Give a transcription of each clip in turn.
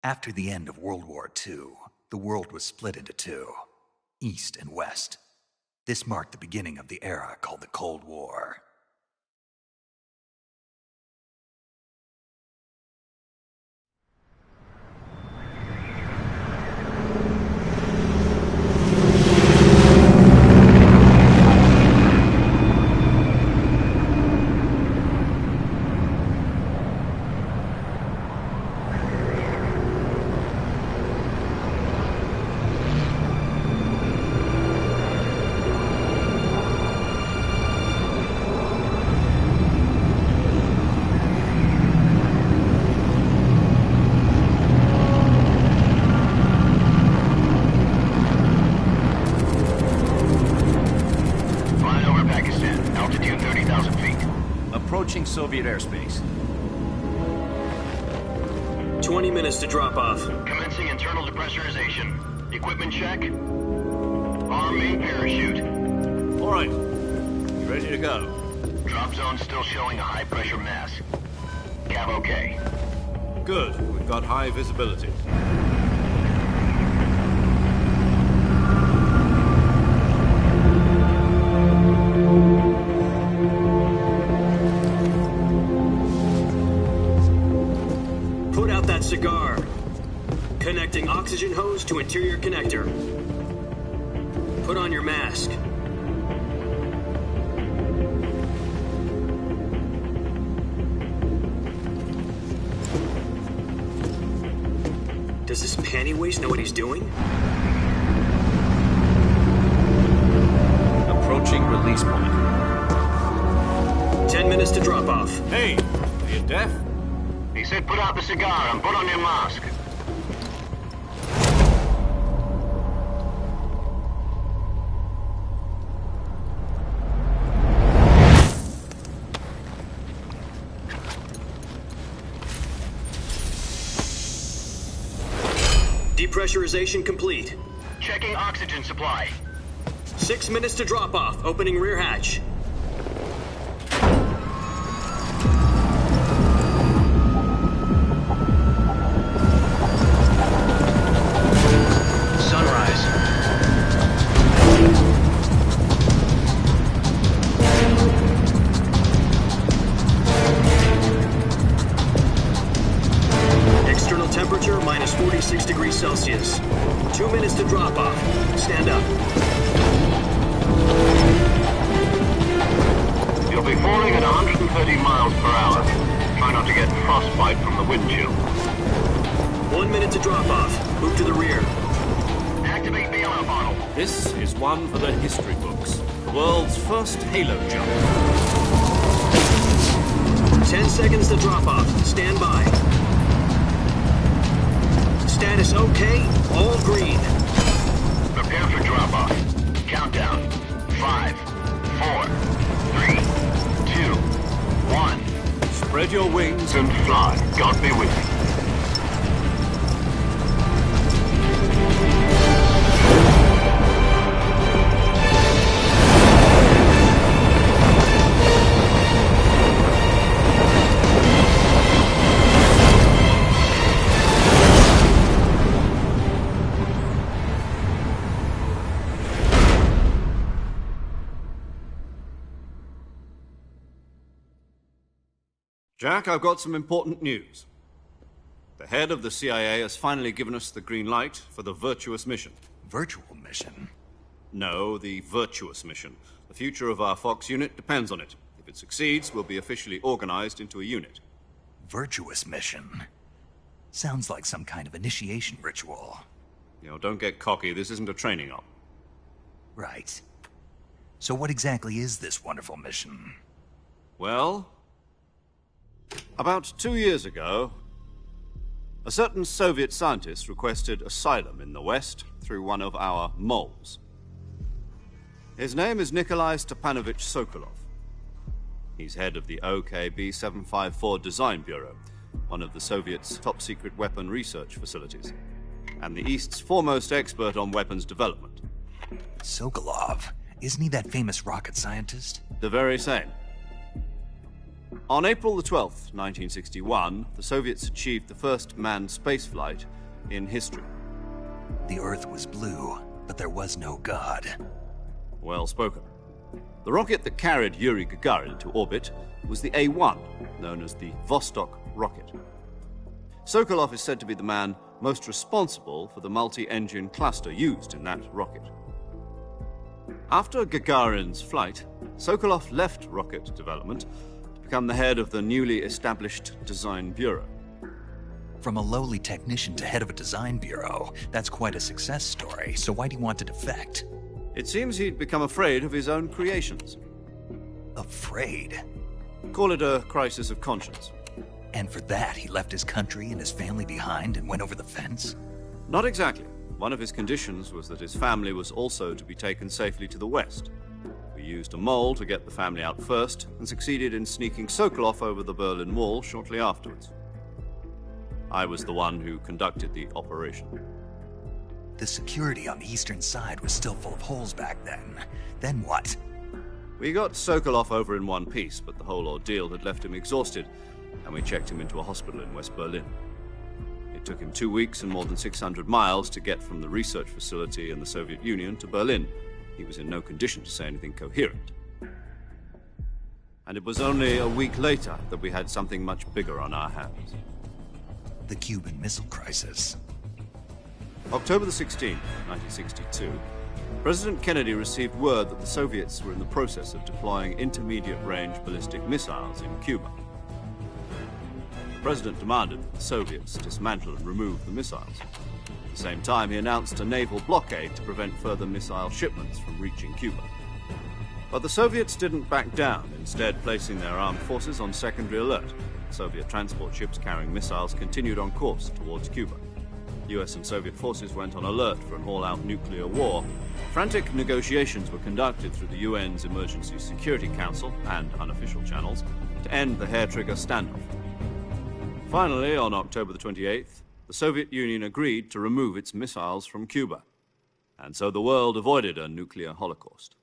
After the end of World War II, the world was split into two, East and West. This marked the beginning of the era called the Cold War. Approaching Soviet airspace. 20 minutes to drop off. Commencing internal depressurization. Equipment check. Arm main parachute. All right. You ready to go? Drop zone still showing a high pressure mass. Cav okay. Good. We've got high visibility. Cigar. Connecting oxygen hose to interior connector. Put on your mask. Does this panty waste know what he's doing? Approaching release point. 10 minutes to drop off. Hey, are you deaf? He said put out the cigar and put on your mask. Depressurization complete. Checking oxygen supply. 6 minutes to drop off. Opening rear hatch. Temperature minus 46 degrees Celsius. 2 minutes to drop off. Stand up. You'll be falling at 130 miles per hour. Try not to get frostbite from the wind chill. 1 minute to drop off. Move to the rear. Activate the ammo bottle. This is one for the history books. The world's first halo jump. 10 seconds to drop off. Stand by. Status okay, all green. Prepare for drop-off. Countdown. 5, 4, 3, 2, 1. Spread your wings And fly. God be with you. Jack, I've got some important news. The head of the CIA has finally given us the green light for the virtuous mission. Virtual mission? No, the virtuous mission. The future of our Fox unit depends on it. If it succeeds, we'll be officially organized into a unit. Virtuous mission? Sounds like some kind of initiation ritual. You know, don't get cocky. This isn't a training op. Right. So what exactly is this wonderful mission? Well, about 2 years ago, a certain Soviet scientist requested asylum in the West through one of our moles. His name is Nikolai Stepanovich Sokolov. He's head of the ps5 Design Bureau, one of the Soviets' top-secret weapon research facilities, and the East's foremost expert on weapons development. Sokolov? Isn't he that famous rocket scientist? The very same. On April the 12th, 1961, the Soviets achieved the first manned spaceflight in history. The Earth was blue, but there was no God. Well spoken. The rocket that carried Yuri Gagarin into orbit was the A-1, known as the Vostok rocket. Sokolov is said to be the man most responsible for the multi-engine cluster used in that rocket. After Gagarin's flight, Sokolov left rocket development to become the head of the newly established Design Bureau. From a lowly technician to head of a design bureau, that's quite a success story, so why'd he want to defect? It seems he'd become afraid of his own creations. Afraid? Call it a crisis of conscience. And for that, he left his country and his family behind and went over the fence? Not exactly. One of his conditions was that his family was also to be taken safely to the west. We used a mole to get the family out first and succeeded in sneaking Sokolov over the Berlin Wall shortly afterwards. I was the one who conducted the operation. The security on the eastern side was still full of holes back then. Then what? We got Sokolov over in one piece, but the whole ordeal had left him exhausted, and we checked him into a hospital in West Berlin. It took him 2 weeks and more than 600 miles to get from the research facility in the Soviet Union to Berlin. He was in no condition to say anything coherent. And it was only a week later that we had something much bigger on our hands. The Cuban Missile Crisis. October the 16th, 1962, President Kennedy received word that the Soviets were in the process of deploying intermediate-range ballistic missiles in Cuba. The President demanded that the Soviets dismantle and remove the missiles. At the same time, he announced a naval blockade to prevent further missile shipments from reaching Cuba. But the Soviets didn't back down, instead placing their armed forces on secondary alert. Soviet transport ships carrying missiles continued on course towards Cuba. US and Soviet forces went on alert for an all-out nuclear war. Frantic negotiations were conducted through the UN's Emergency Security Council and unofficial channels to end the hair-trigger standoff. Finally, on October the 28th, the Soviet Union agreed to remove its missiles from Cuba, and so the world avoided a nuclear holocaust.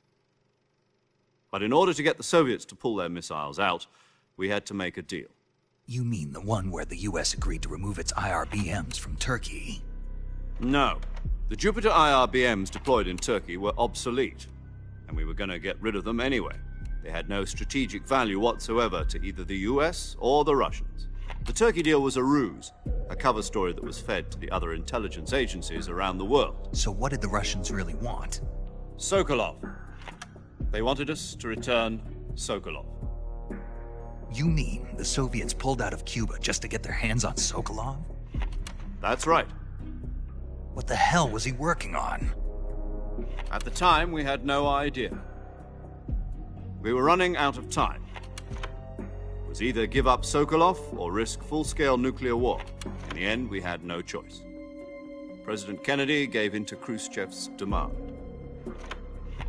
But in order to get the Soviets to pull their missiles out, we had to make a deal. You mean the one where the US agreed to remove its IRBMs from Turkey? No. The Jupiter IRBMs deployed in Turkey were obsolete, and we were going to get rid of them anyway. They had no strategic value whatsoever to either the US or the Russians. The Turkey deal was a ruse, a cover story that was fed to the other intelligence agencies around the world. So what did the Russians really want? Sokolov. They wanted us to return Sokolov. You mean the Soviets pulled out of Cuba just to get their hands on Sokolov? That's right. What the hell was he working on? At the time, we had no idea. We were running out of time. It was either give up Sokolov or risk full-scale nuclear war. In the end, we had no choice. President Kennedy gave in to Khrushchev's demand.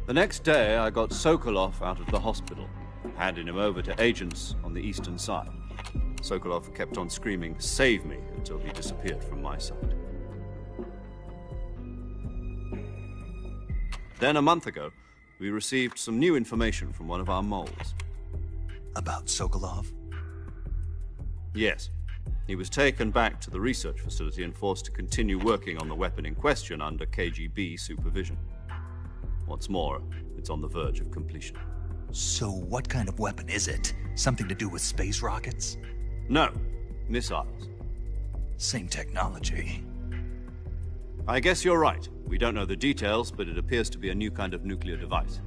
The next day, I got Sokolov out of the hospital, handing him over to agents on the eastern side. Sokolov kept on screaming, "Save me," until he disappeared from my sight. Then, a month ago, we received some new information from one of our moles. About Sokolov? Yes. He was taken back to the research facility and forced to continue working on the weapon in question under KGB supervision. What's more, it's on the verge of completion. So what kind of weapon is it? Something to do with space rockets? No, missiles. Same technology. I guess you're right. We don't know the details, but it appears to be a new kind of nuclear device.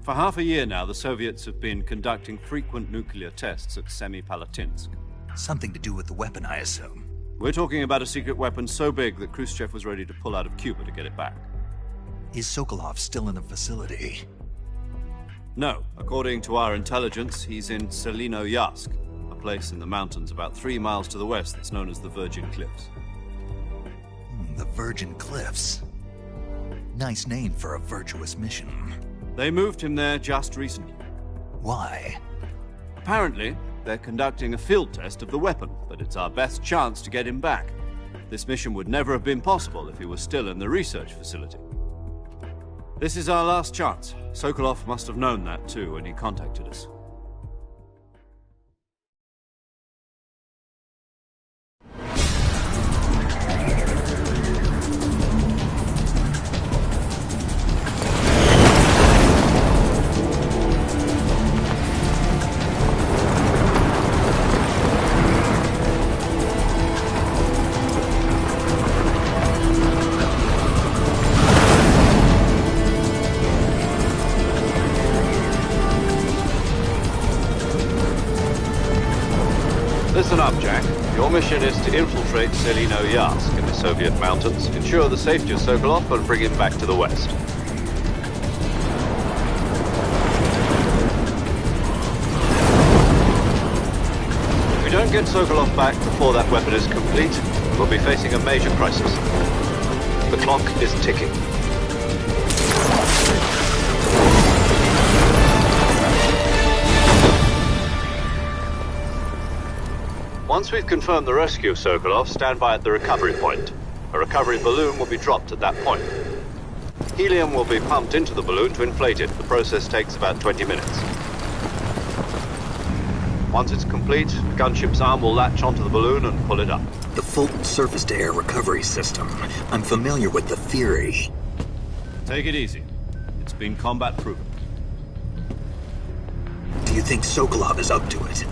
For half a year now, the Soviets have been conducting frequent nuclear tests at Semipalatinsk. Something to do with the weapon, I assume. We're talking about a secret weapon so big that Khrushchev was ready to pull out of Cuba to get it back. Is Sokolov still in the facility? No. According to our intelligence, he's in Selinoyarsk, a place in the mountains about 3 miles to the west that's known as the Virgin Cliffs. The Virgin Cliffs. Nice name for a virtuous mission. They moved him there just recently. Why? Apparently, they're conducting a field test of the weapon, but it's our best chance to get him back. This mission would never have been possible if he was still in the research facility. This is our last chance. Sokolov must have known that too when he contacted us. mission is to infiltrate Selino-Yarsk in the Soviet mountains, ensure the safety of Sokolov, and bring him back to the west. If we don't get Sokolov back before that weapon is complete, we'll be facing a major crisis. The clock is ticking. Once we've confirmed the rescue of Sokolov, stand by at the recovery point. A recovery balloon will be dropped at that point. Helium will be pumped into the balloon to inflate it. The process takes about 20 minutes. Once it's complete, the gunship's arm will latch onto the balloon and pull it up. The Fulton surface-to-air recovery system. I'm familiar with the theory. Take it easy. It's been combat-proven. Do you think Sokolov is up to it?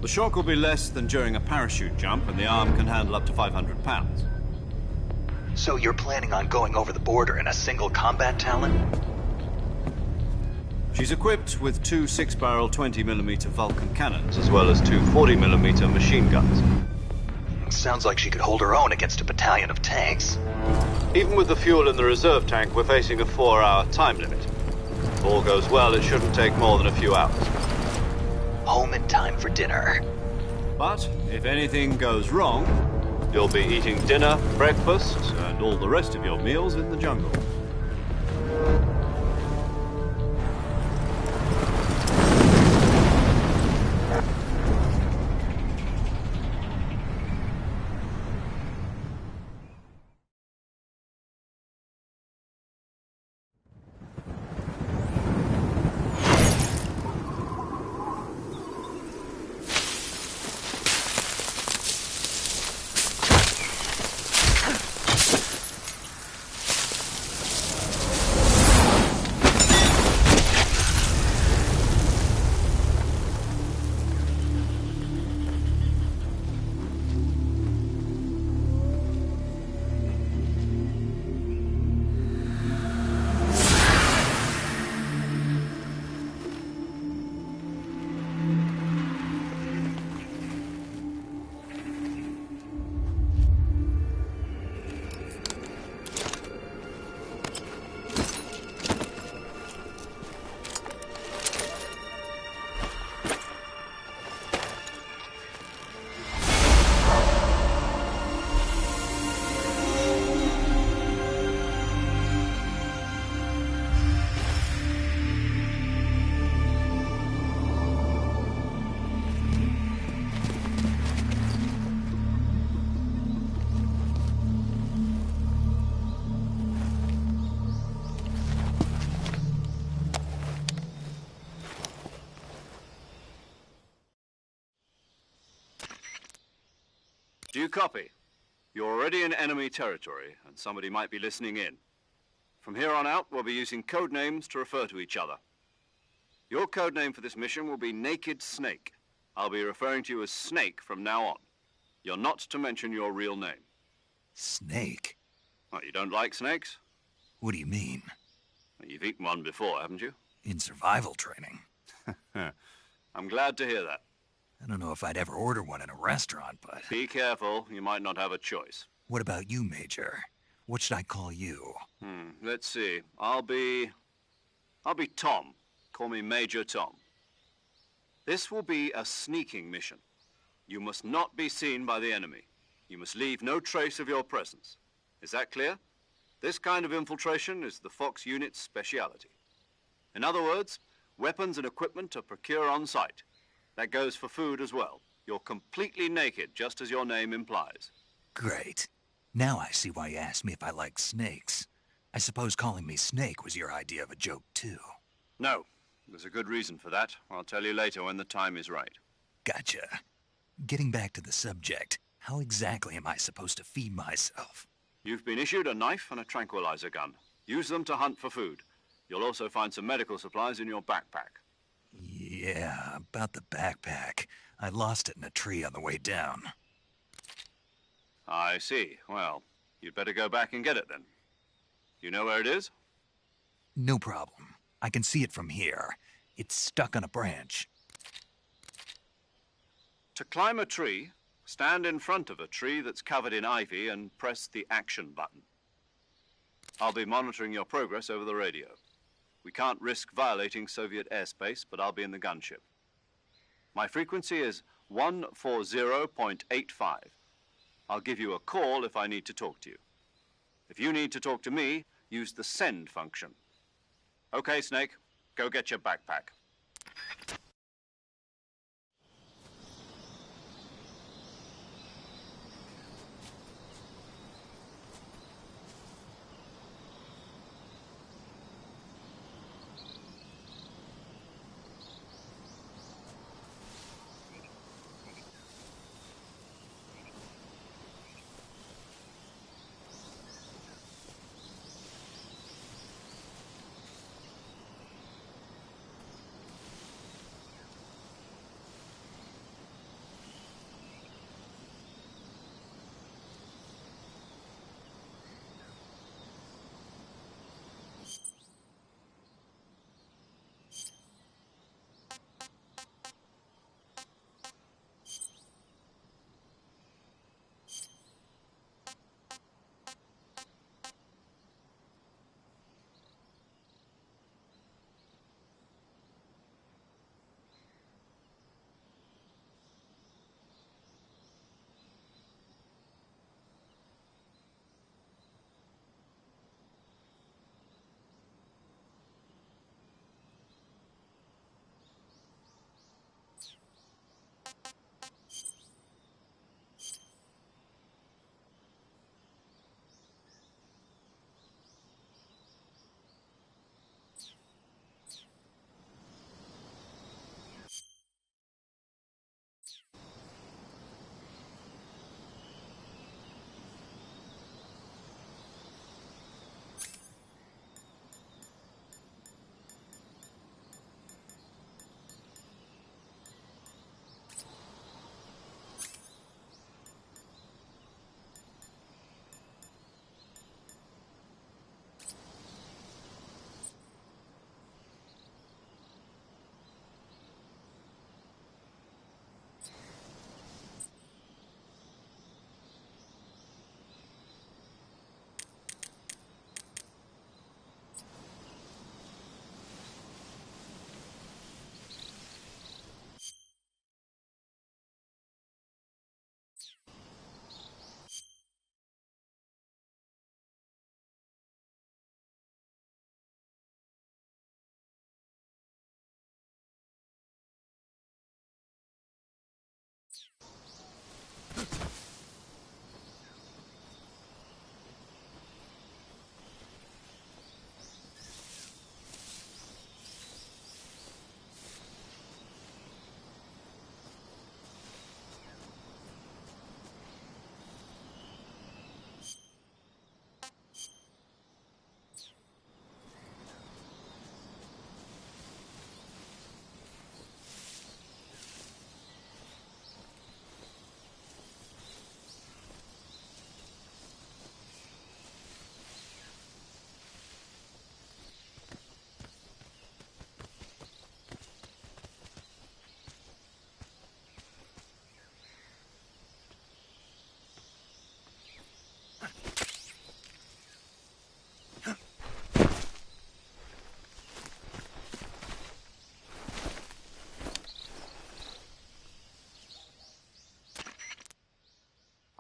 The shock will be less than during a parachute jump, and the arm can handle up to 500 pounds. So you're planning on going over the border in a single combat Talon? She's equipped with two 6-barrel 20mm Vulcan cannons, as well as two 40mm machine guns. Sounds like she could hold her own against a battalion of tanks. Even with the fuel in the reserve tank, we're facing a 4-hour time limit. If all goes well, it shouldn't take more than a few hours. Home in time for dinner. But if anything goes wrong, you'll be eating dinner, breakfast, and all the rest of your meals in the jungle. Do you copy? You're already in enemy territory, and somebody might be listening in. From here on out, we'll be using code names to refer to each other. Your code name for this mission will be Naked Snake. I'll be referring to you as Snake from now on. You're not to mention your real name. Snake? What, you don't like snakes? What do you mean? Well, you've eaten one before, haven't you? In survival training. I'm glad to hear that. I don't know if I'd ever order one in a restaurant, but... Be careful, you might not have a choice. What about you, Major? What should I call you? Let's see. I'll be Tom. Call me Major Tom. This will be a sneaking mission. You must not be seen by the enemy. You must leave no trace of your presence. Is that clear? This kind of infiltration is the Fox unit's speciality. In other words, weapons and equipment are procured on site. That goes for food as well. You're completely naked, just as your name implies. Great. Now I see why you asked me if I like snakes. I suppose calling me Snake was your idea of a joke, too. No. There's a good reason for that. I'll tell you later when the time is right. Gotcha. Getting back to the subject, how exactly am I supposed to feed myself? You've been issued a knife and a tranquilizer gun. Use them to hunt for food. You'll also find some medical supplies in your backpack. Yeah, about the backpack. I lost it in a tree on the way down. I see. Well, you'd better go back and get it then. You know where it is? No problem. I can see it from here. It's stuck on a branch. To climb a tree, Stand in front of a tree that's covered in ivy and press the action button. I'll be monitoring your progress over the radio. We can't risk violating Soviet airspace, but I'll be in the gunship. My frequency is 140.85. I'll give you a call if I need to talk to you. If you need to talk to me, use the send function. Okay, Snake, go get your backpack.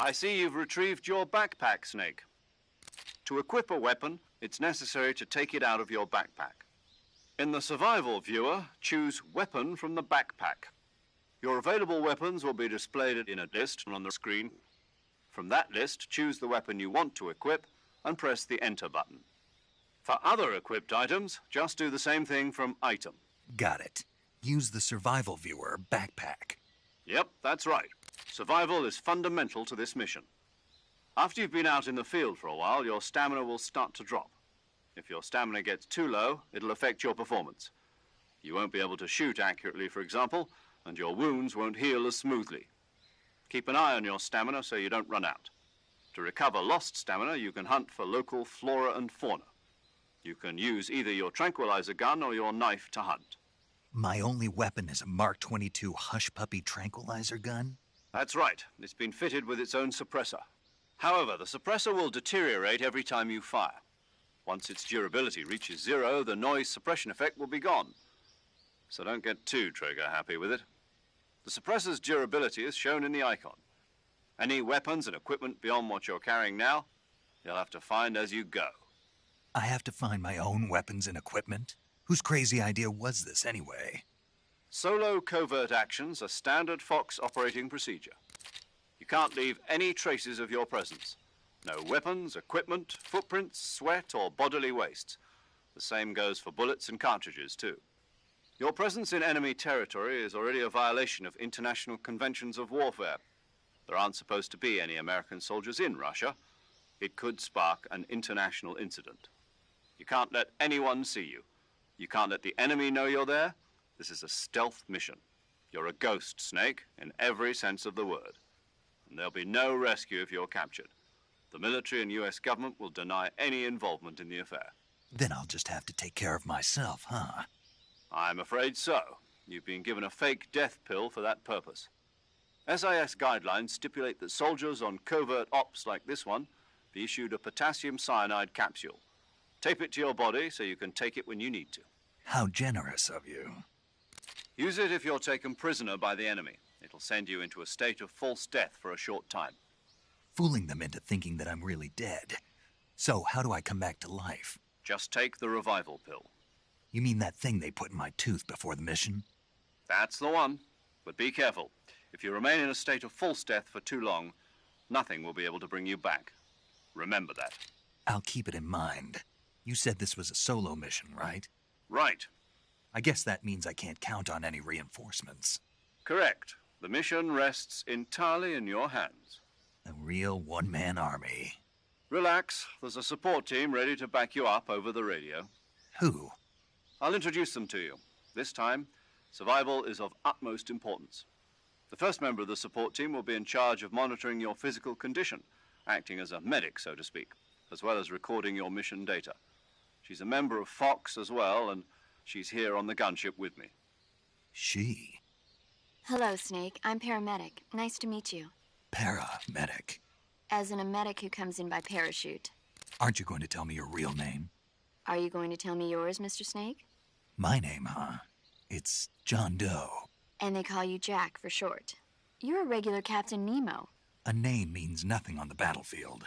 I see you've retrieved your backpack, Snake. To equip a weapon, it's necessary to take it out of your backpack. In the survival viewer, choose Weapon from the backpack. Your available weapons will be displayed in a list on the screen. From that list, choose the weapon you want to equip and press the Enter button. For other equipped items, just do the same thing from Item. Got it. Use the survival viewer backpack. Yep, that's right. Survival is fundamental to this mission. After you've been out in the field for a while, your stamina will start to drop. If your stamina gets too low, it'll affect your performance. You won't be able to shoot accurately, for example, and your wounds won't heal as smoothly. Keep an eye on your stamina so you don't run out. To recover lost stamina, you can hunt for local flora and fauna. You can use either your tranquilizer gun or your knife to hunt. My only weapon is a Mark 22 Hush Puppy tranquilizer gun? That's right. It's been fitted with its own suppressor. However, the suppressor will deteriorate every time you fire. Once its durability reaches 0, the noise suppression effect will be gone. So don't get too trigger happy with it. The suppressor's durability is shown in the icon. Any weapons and equipment beyond what you're carrying now, you'll have to find as you go. I have to find my own weapons and equipment? Whose crazy idea was this anyway? Solo covert actions are standard Fox operating procedure. You can't leave any traces of your presence. No weapons, equipment, footprints, sweat, or bodily waste. The same goes for bullets and cartridges, too. Your presence in enemy territory is already a violation of international conventions of warfare. There aren't supposed to be any American soldiers in Russia. It could spark an international incident. You can't let anyone see you. You can't let the enemy know you're there. This is a stealth mission. You're a ghost, Snake, in every sense of the word. And there'll be no rescue if you're captured. The military and U.S. government will deny any involvement in the affair. Then I'll just have to take care of myself, huh? I'm afraid so. You've been given a fake death pill for that purpose. SIS guidelines stipulate that soldiers on covert ops like this one be issued a potassium cyanide capsule. Tape it to your body so you can take it when you need to. How generous of you. Use it if you're taken prisoner by the enemy. It'll send you into a state of false death for a short time. Fooling them into thinking that I'm really dead. So, how do I come back to life? Just take the revival pill. You mean that thing they put in my tooth before the mission? That's the one. But be careful. If you remain in a state of false death for too long, nothing will be able to bring you back. Remember that. I'll keep it in mind. You said this was a solo mission, right? Right. I guess that means I can't count on any reinforcements. Correct. The mission rests entirely in your hands. A real one-man army. Relax. There's a support team ready to back you up over the radio. Who? I'll introduce them to you. This time, survival is of utmost importance. The first member of the support team will be in charge of monitoring your physical condition, acting as a medic, so to speak, as well as recording your mission data. She's a member of Fox as well, and she's here on the gunship with me. She? Hello, Snake. I'm paramedic. Nice to meet you. Paramedic. As in a medic who comes in by parachute. Aren't you going to tell me your real name? Are you going to tell me yours, Mr. Snake? My name, huh? It's John Doe. And they call you Jack for short. You're a regular Captain Nemo. A name means nothing on the battlefield.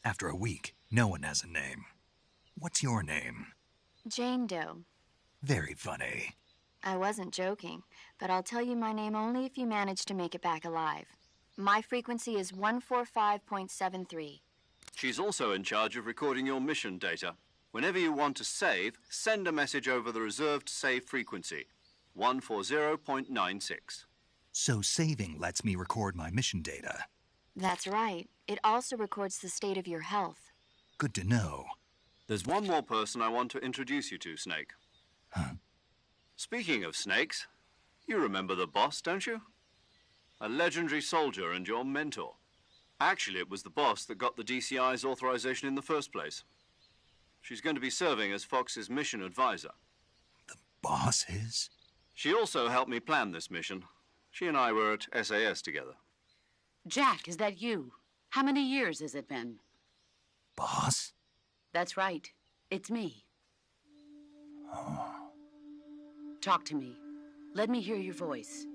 After a week, no one has a name. What's your name? Jane Doe. Very funny. I wasn't joking, but I'll tell you my name only if you manage to make it back alive. My frequency is 145.73. She's also in charge of recording your mission data. Whenever you want to save, send a message over the reserved save frequency, 140.96. So saving lets me record my mission data. That's right. It also records the state of your health. Good to know. There's one more person I want to introduce you to, Snake. Huh? Speaking of snakes, you remember the boss, don't you? A legendary soldier and your mentor. Actually, it was the boss that got the DCI's authorization in the first place. She's going to be serving as Fox's mission advisor. The boss is? She also helped me plan this mission. She and I were at SAS together. Jack, is that you? How many years has it been? Boss? That's right. It's me. Oh. Talk to me. Let me hear your voice.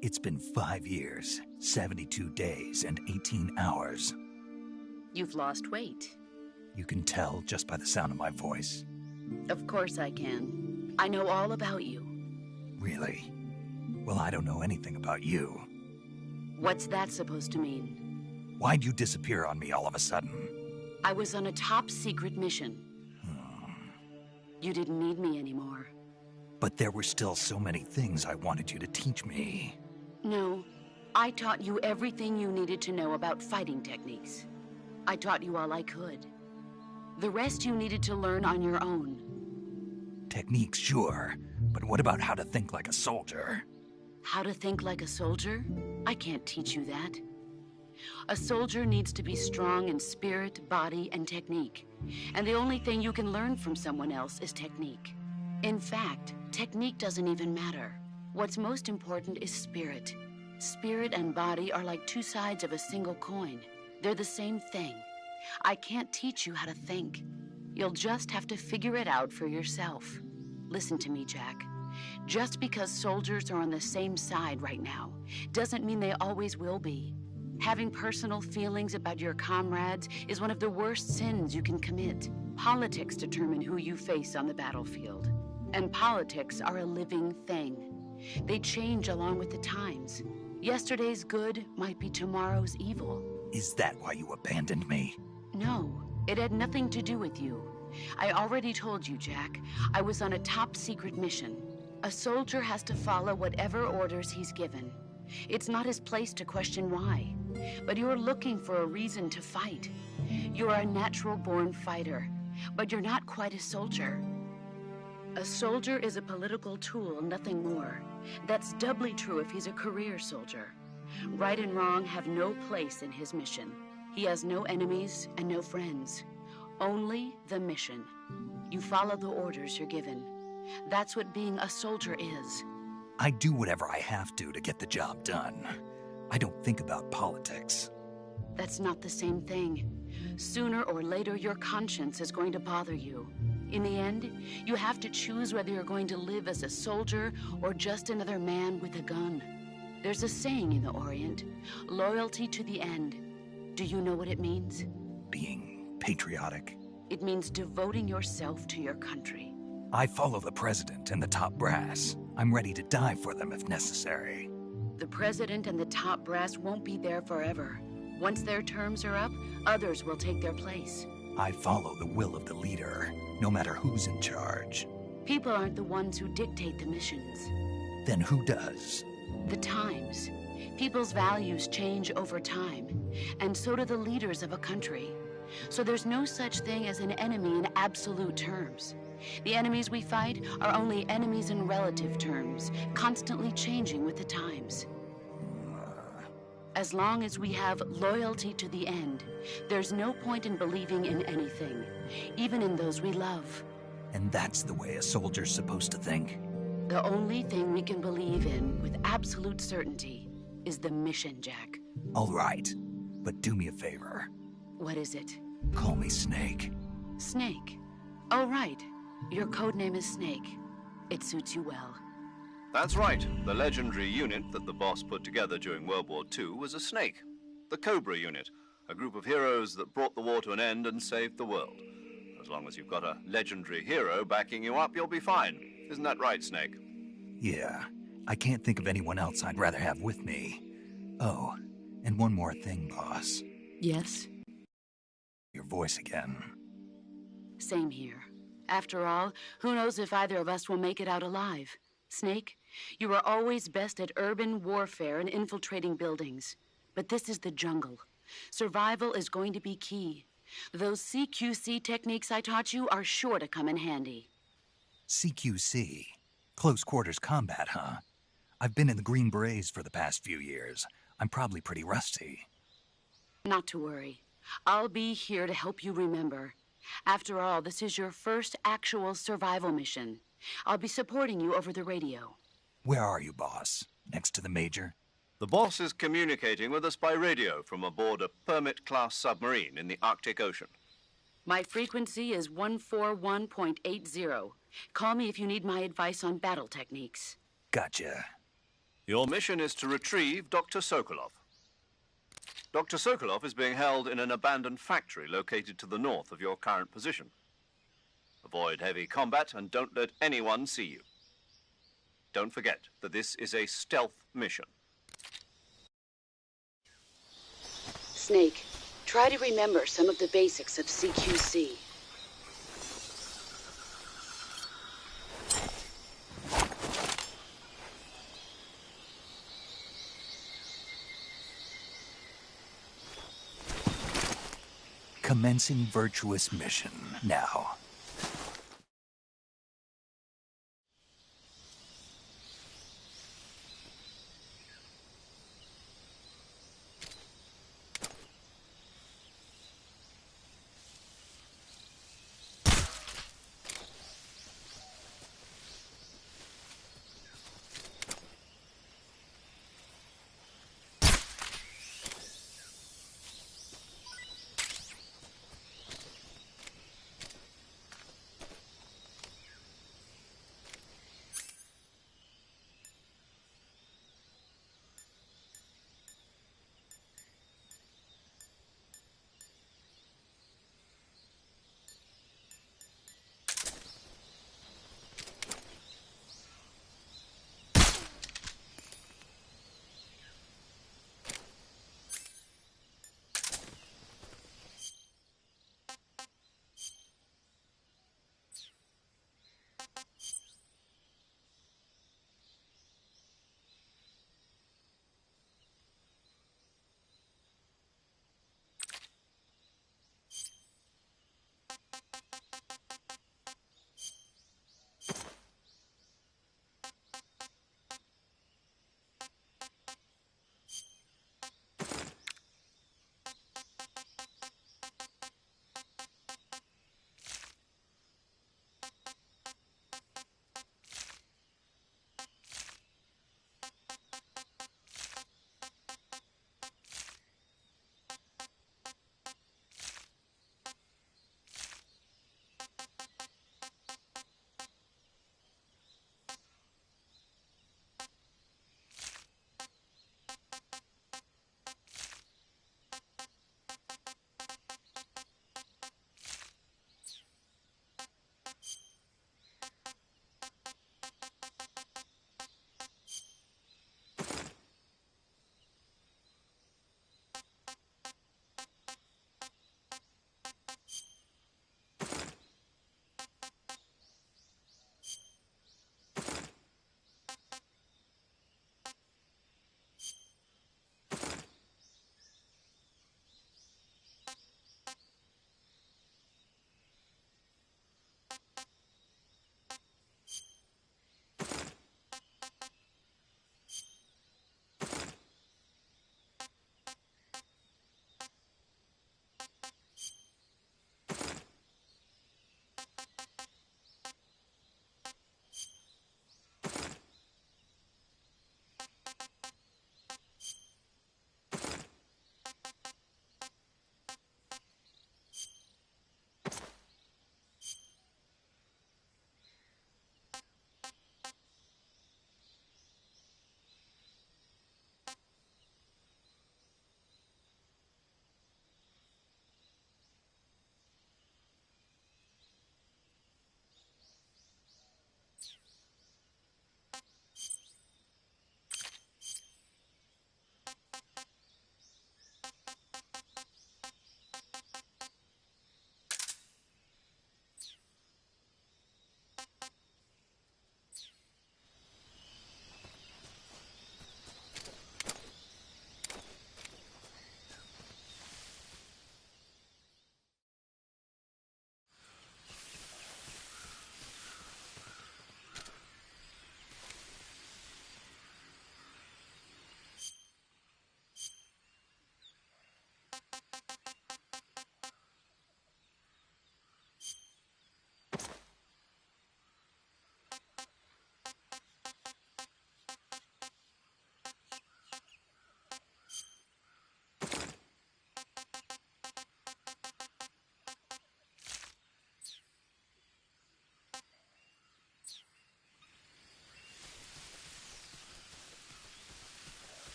It's been 5 years, 72 days, and 18 hours. You've lost weight. You can tell just by the sound of my voice. Of course I can. I know all about you. Really? Well, I don't know anything about you. What's that supposed to mean? Why'd you disappear on me all of a sudden? I was on a top-secret mission. You didn't need me anymore. But there were still so many things I wanted you to teach me. No, I taught you everything you needed to know about fighting techniques. I taught you all I could. The rest you needed to learn on your own. Techniques, sure. But what about how to think like a soldier? How to think like a soldier? I can't teach you that. A soldier needs to be strong in spirit, body, and technique. And the only thing you can learn from someone else is technique. In fact, technique doesn't even matter. What's most important is spirit. Spirit and body are like two sides of a single coin. They're the same thing. I can't teach you how to think. You'll just have to figure it out for yourself. Listen to me, Jack. Just because soldiers are on the same side right now doesn't mean they always will be. Having personal feelings about your comrades is one of the worst sins you can commit. Politics determine who you face on the battlefield. And politics are a living thing. They change along with the times. Yesterday's good might be tomorrow's evil. Is that why you abandoned me? No, it had nothing to do with you. I already told you, Jack. I was on a top-secret mission. A soldier has to follow whatever orders he's given. It's not his place to question why. But you're looking for a reason to fight. You're a natural-born fighter, but you're not quite a soldier. A soldier is a political tool, nothing more. That's doubly true if he's a career soldier. Right and wrong have no place in his mission. He has no enemies and no friends. Only the mission. You follow the orders you're given. That's what being a soldier is. I do whatever I have to get the job done. I don't think about politics. That's not the same thing. Sooner or later, your conscience is going to bother you. In the end, you have to choose whether you're going to live as a soldier or just another man with a gun. There's a saying in the Orient, loyalty to the end. Do you know what it means? Being patriotic. It means devoting yourself to your country. I follow the president and the top brass. I'm ready to die for them if necessary. The president and the top brass won't be there forever. Once their terms are up, others will take their place. I follow the will of the leader, no matter who's in charge. People aren't the ones who dictate the missions. Then who does? The times. People's values change over time, and so do the leaders of a country. So there's no such thing as an enemy in absolute terms. The enemies we fight are only enemies in relative terms, constantly changing with the times. As long as we have loyalty to the end, there's no point in believing in anything, even in those we love. And that's the way a soldier's supposed to think? The only thing we can believe in with absolute certainty is the mission, Jack. All right, but do me a favor. What is it? Call me Snake. Snake? Oh, right. Your code name is Snake. It suits you well. That's right. The legendary unit that the boss put together during World War II was a snake. The Cobra unit, a group of heroes that brought the war to an end and saved the world. As long as you've got a legendary hero backing you up, you'll be fine. Isn't that right, Snake? Yeah, I can't think of anyone else I'd rather have with me. Oh, and one more thing, boss. Yes? Your voice again. Same here. After all, who knows if either of us will make it out alive? Snake, you were always best at urban warfare and infiltrating buildings. But this is the jungle. Survival is going to be key. Those CQC techniques I taught you are sure to come in handy. CQC? Close quarters combat, huh? I've been in the Green Berets for the past few years. I'm probably pretty rusty. Not to worry. I'll be here to help you remember. After all, this is your first actual survival mission. I'll be supporting you over the radio. Where are you, boss? Next to the Major? The boss is communicating with us by radio from aboard a Permit-class submarine in the Arctic Ocean. My frequency is 141.80. Call me if you need my advice on battle techniques. Gotcha. Your mission is to retrieve Dr. Sokolov. Dr. Sokolov is being held in an abandoned factory located to the north of your current position. Avoid heavy combat and don't let anyone see you. Don't forget that this is a stealth mission. Snake, try to remember some of the basics of CQC. Commencing virtuous mission now.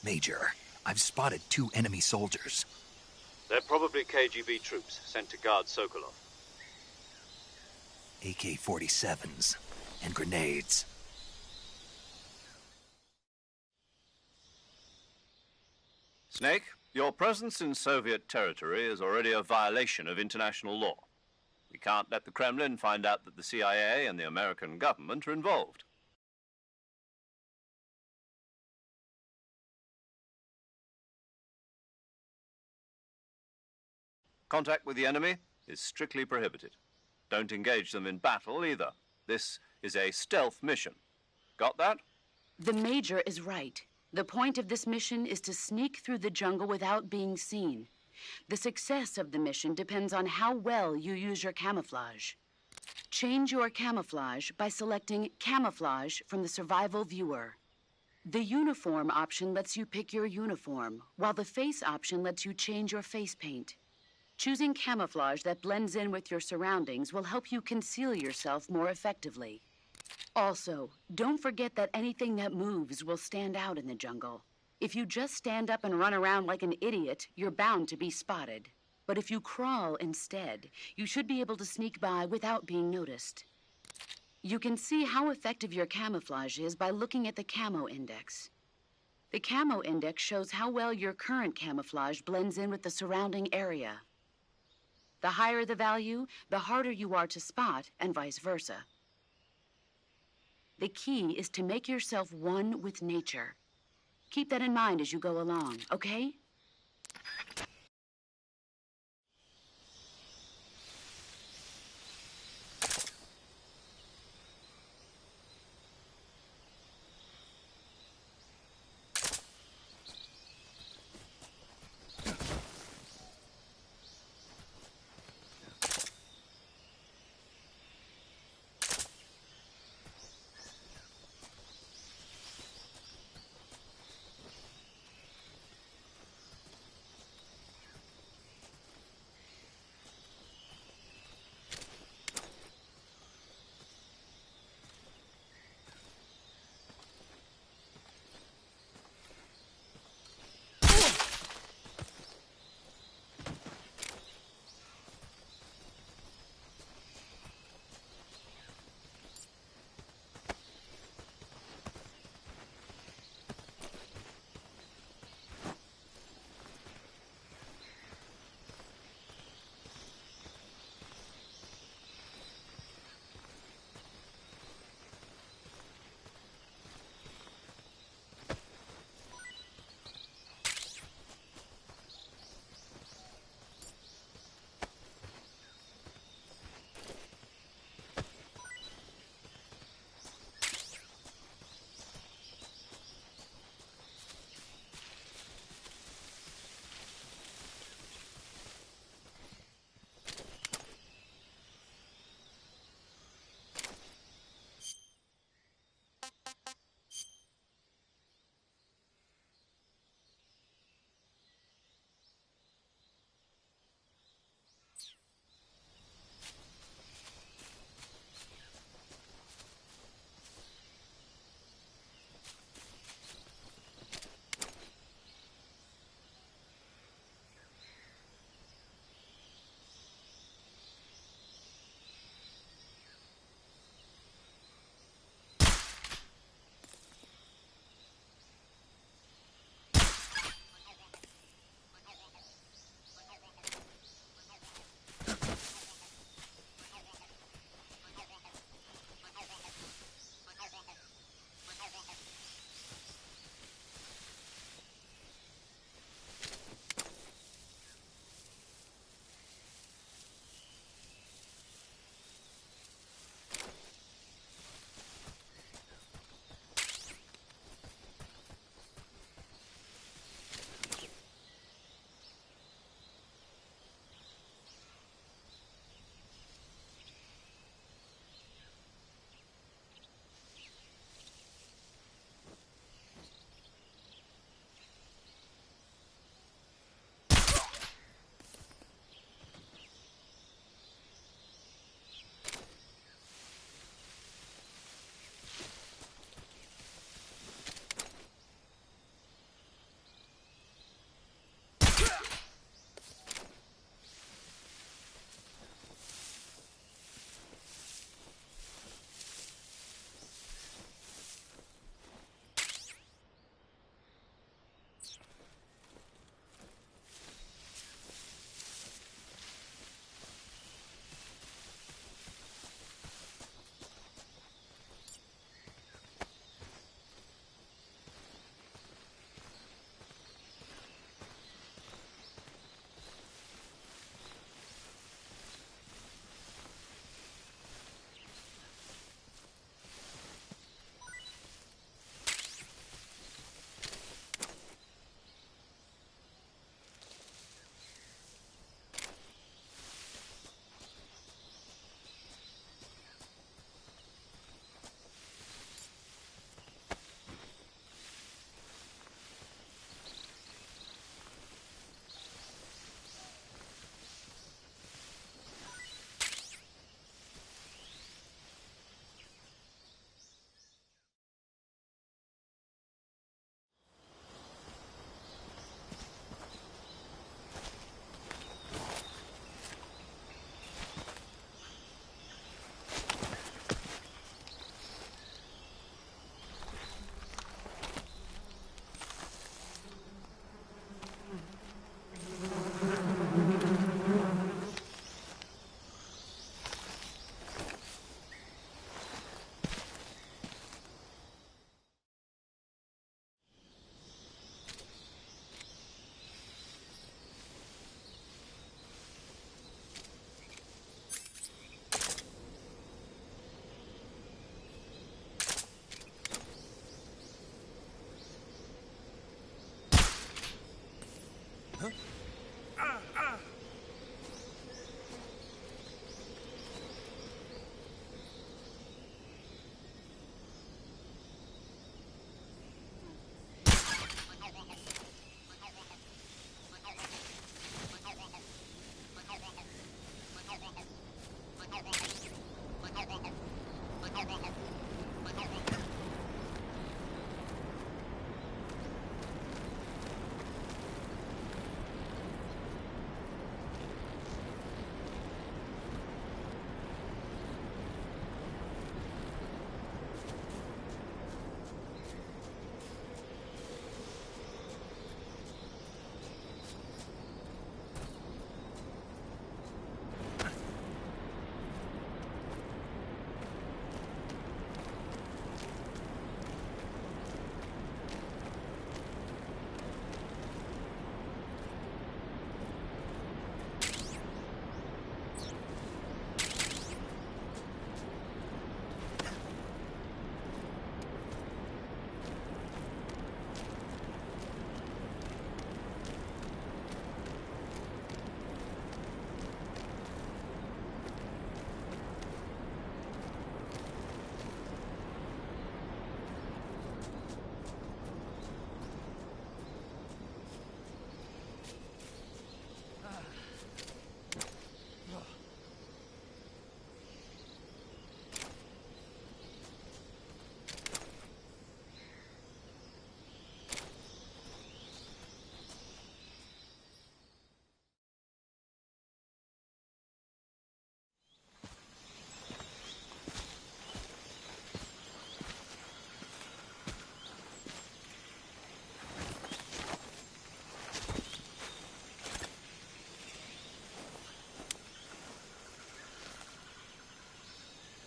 Major, I've spotted 2 enemy soldiers. They're probably KGB troops sent to guard Sokolov. AK-47s and grenades. Snake, your presence in Soviet territory is already a violation of international law. We can't let the Kremlin find out that the CIA and the American government are involved. Contact with the enemy is strictly prohibited. Don't engage them in battle either. This is a stealth mission. Got that? The Major is right. The point of this mission is to sneak through the jungle without being seen. The success of the mission depends on how well you use your camouflage. Change your camouflage by selecting Camouflage from the Survival Viewer. The Uniform option lets you pick your uniform, while the Face option lets you change your face paint. Choosing camouflage that blends in with your surroundings will help you conceal yourself more effectively. Also, don't forget that anything that moves will stand out in the jungle. If you just stand up and run around like an idiot, you're bound to be spotted. But if you crawl instead, you should be able to sneak by without being noticed. You can see how effective your camouflage is by looking at the Camo Index. The Camo Index shows how well your current camouflage blends in with the surrounding area. The higher the value, the harder you are to spot, and vice versa. The key is to make yourself one with nature. Keep that in mind as you go along, okay?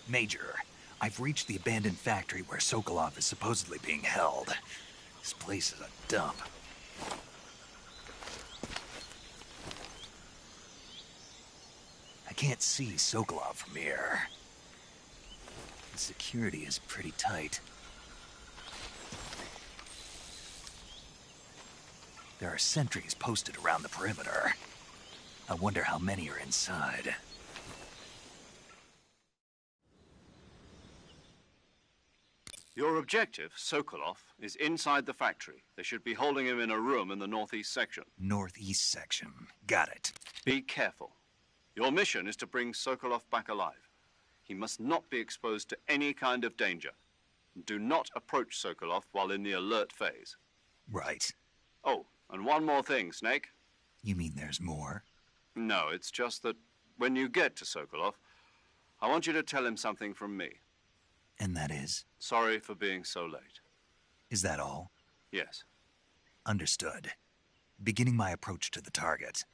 Major, I've reached the abandoned factory where Sokolov is supposedly being held. This place is a dump. I can't see Sokolov from here. The security is pretty tight. There are sentries posted around the perimeter. I wonder how many are inside. Your objective, Sokolov, is inside the factory. They should be holding him in a room in the northeast section. Northeast section. Got it. Be careful. Your mission is to bring Sokolov back alive. He must not be exposed to any kind of danger. Do not approach Sokolov while in the alert phase. Right. Oh, and one more thing, Snake. You mean there's more? No, it's just that when you get to Sokolov, I want you to tell him something from me. And that is? Sorry for being so late. Is that all? Yes. Understood. Beginning my approach to the target.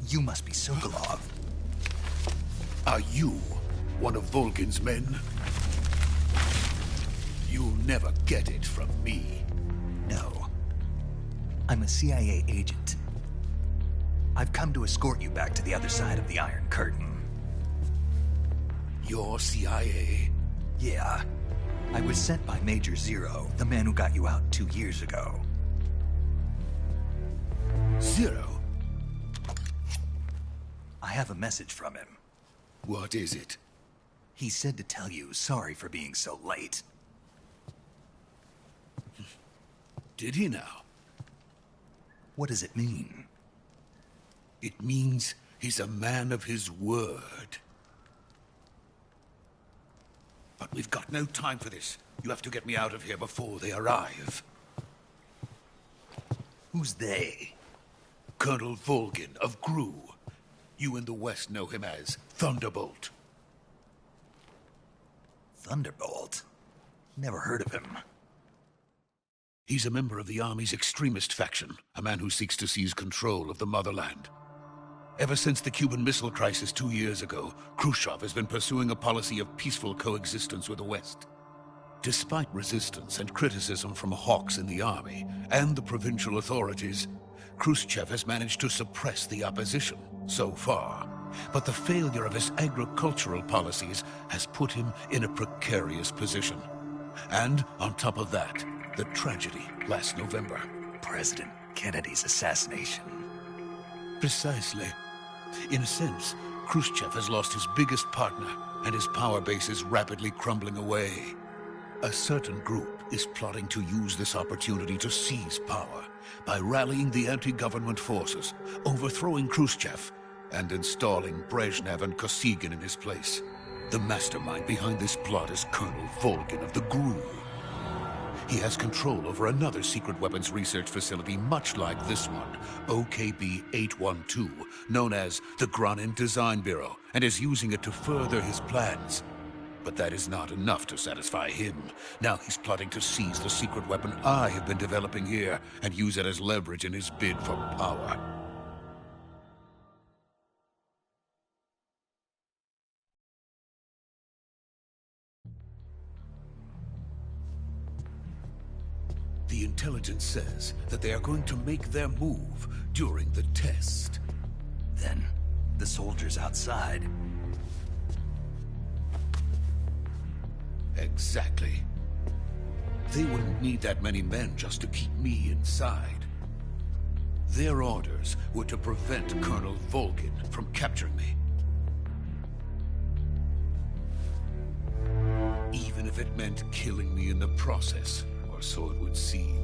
You must be Sokolov. Are you one of Volgin's men? You'll never get it from me. No. I'm a CIA agent. I've come to escort you back to the other side of the Iron Curtain. You're CIA? Yeah. I was sent by Major Zero, the man who got you out 2 years ago. Zero? I have a message from him. What is it? He said to tell you sorry for being so late. Did he now? What does it mean? It means he's a man of his word. But we've got no time for this. You have to get me out of here before they arrive. Who's they? Colonel Volgin of GRU. You in the West know him as Thunderbolt. Thunderbolt? Never heard of him. He's a member of the Army's extremist faction, a man who seeks to seize control of the motherland. Ever since the Cuban Missile Crisis 2 years ago, Khrushchev has been pursuing a policy of peaceful coexistence with the West. Despite resistance and criticism from hawks in the army and the provincial authorities, Khrushchev has managed to suppress the opposition so far. But the failure of his agricultural policies has put him in a precarious position. And on top of that, the tragedy last November. President Kennedy's assassination. Precisely. In a sense, Khrushchev has lost his biggest partner, and his power base is rapidly crumbling away. A certain group is plotting to use this opportunity to seize power by rallying the anti-government forces, overthrowing Khrushchev, and installing Brezhnev and Kosygin in his place. The mastermind behind this plot is Colonel Volgin of the GRU. He has control over another secret weapons research facility much like this one, OKB-812, known as the Granin Design Bureau, and is using it to further his plans. But that is not enough to satisfy him. Now he's plotting to seize the secret weapon I have been developing here and use it as leverage in his bid for power. The intelligence says that they are going to make their move during the test. Then, the soldiers outside. Exactly. They wouldn't need that many men just to keep me inside. Their orders were to prevent Colonel Volgin from capturing me. Even if it meant killing me in the process. Or so it would seem.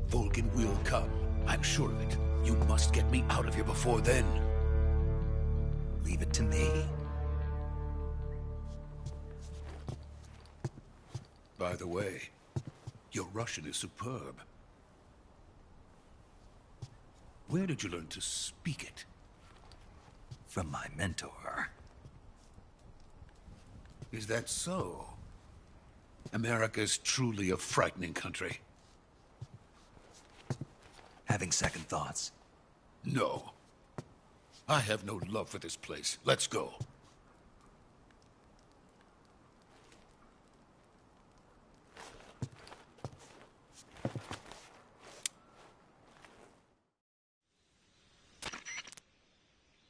Volgin will come. I'm sure of it. You must get me out of here before then. Leave it to me. By the way, your Russian is superb. Where did you learn to speak it? From my mentor. Is that so? America's truly a frightening country. Having second thoughts? No. I have no love for this place. Let's go.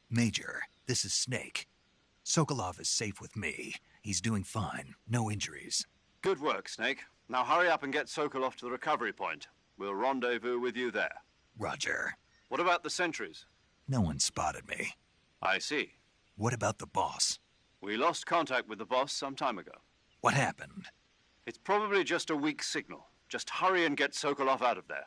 Major, this is Snake. Sokolov is safe with me. He's doing fine. No injuries. Good work, Snake. Now hurry up and get Sokolov to the recovery point. We'll rendezvous with you there. Roger. What about the sentries? No one spotted me. I see. What about the boss? We lost contact with the boss some time ago. What happened? It's probably just a weak signal. Just hurry and get Sokolov out of there.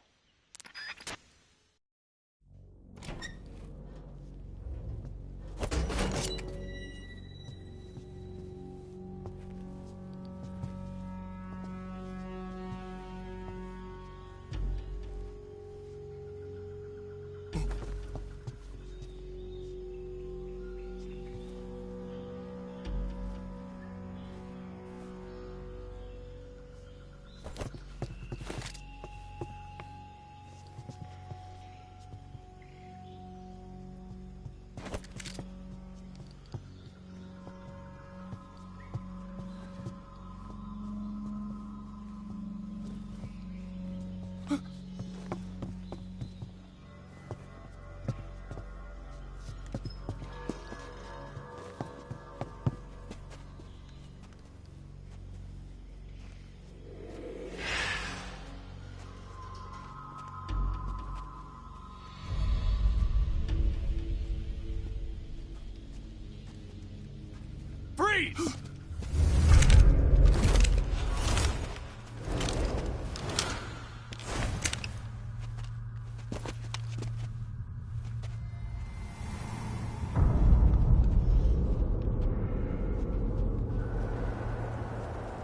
Freeze!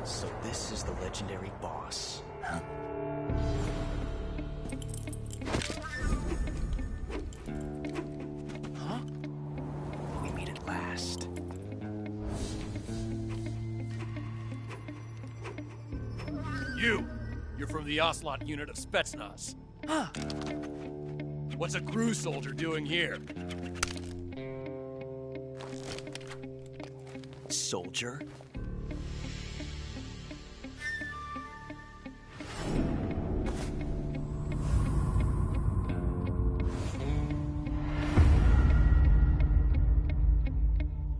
So this is the legendary boss. Huh? Huh? We meet at last. You're from the Ocelot unit of Spetsnaz. Huh. What's a crew soldier doing here? Soldier?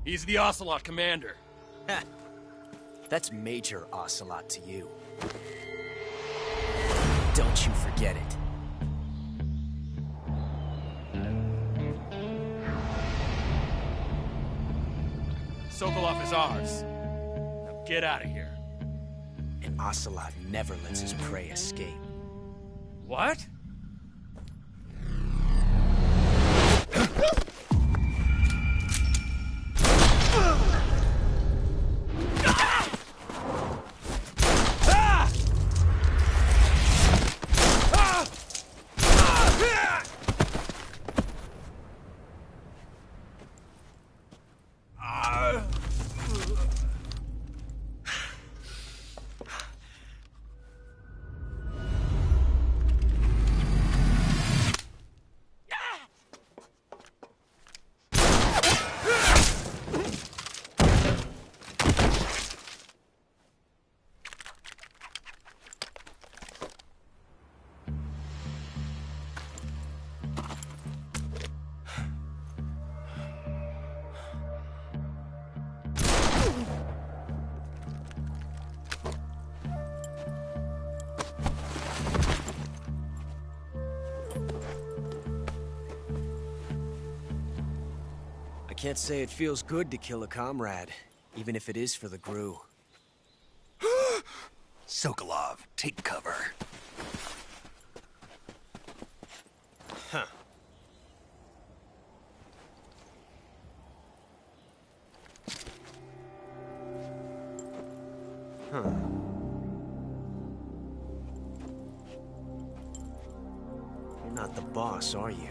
He's the Ocelot commander. Ha! That's Major Ocelot to you. Don't you forget it. Sokolov is ours. Now get out of here. And Ocelot never lets his prey escape. What? I can't say it feels good to kill a comrade, even if it is for the GRU. Sokolov, take cover. Huh. Huh. You're not the boss, are you?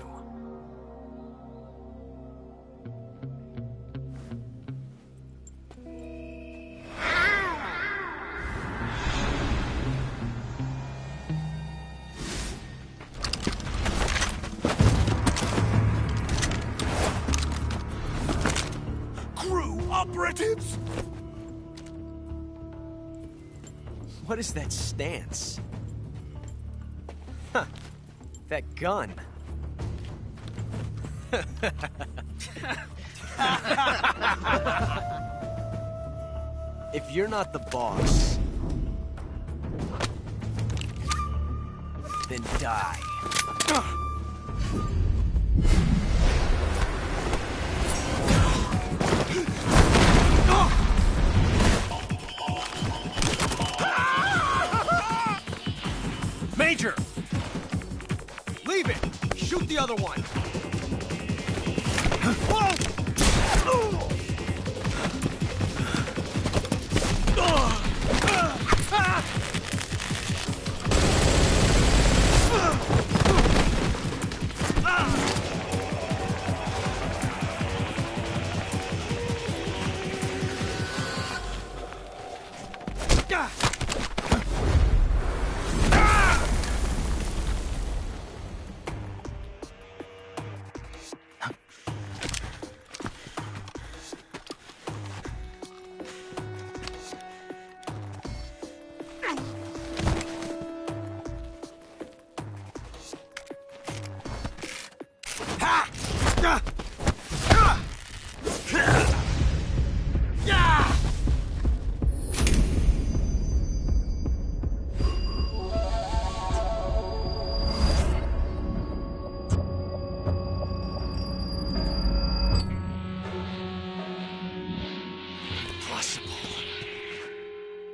Operatives! What is that stance? Huh. That gun. If you're not the boss, then die. Major! Leave it! Shoot the other one!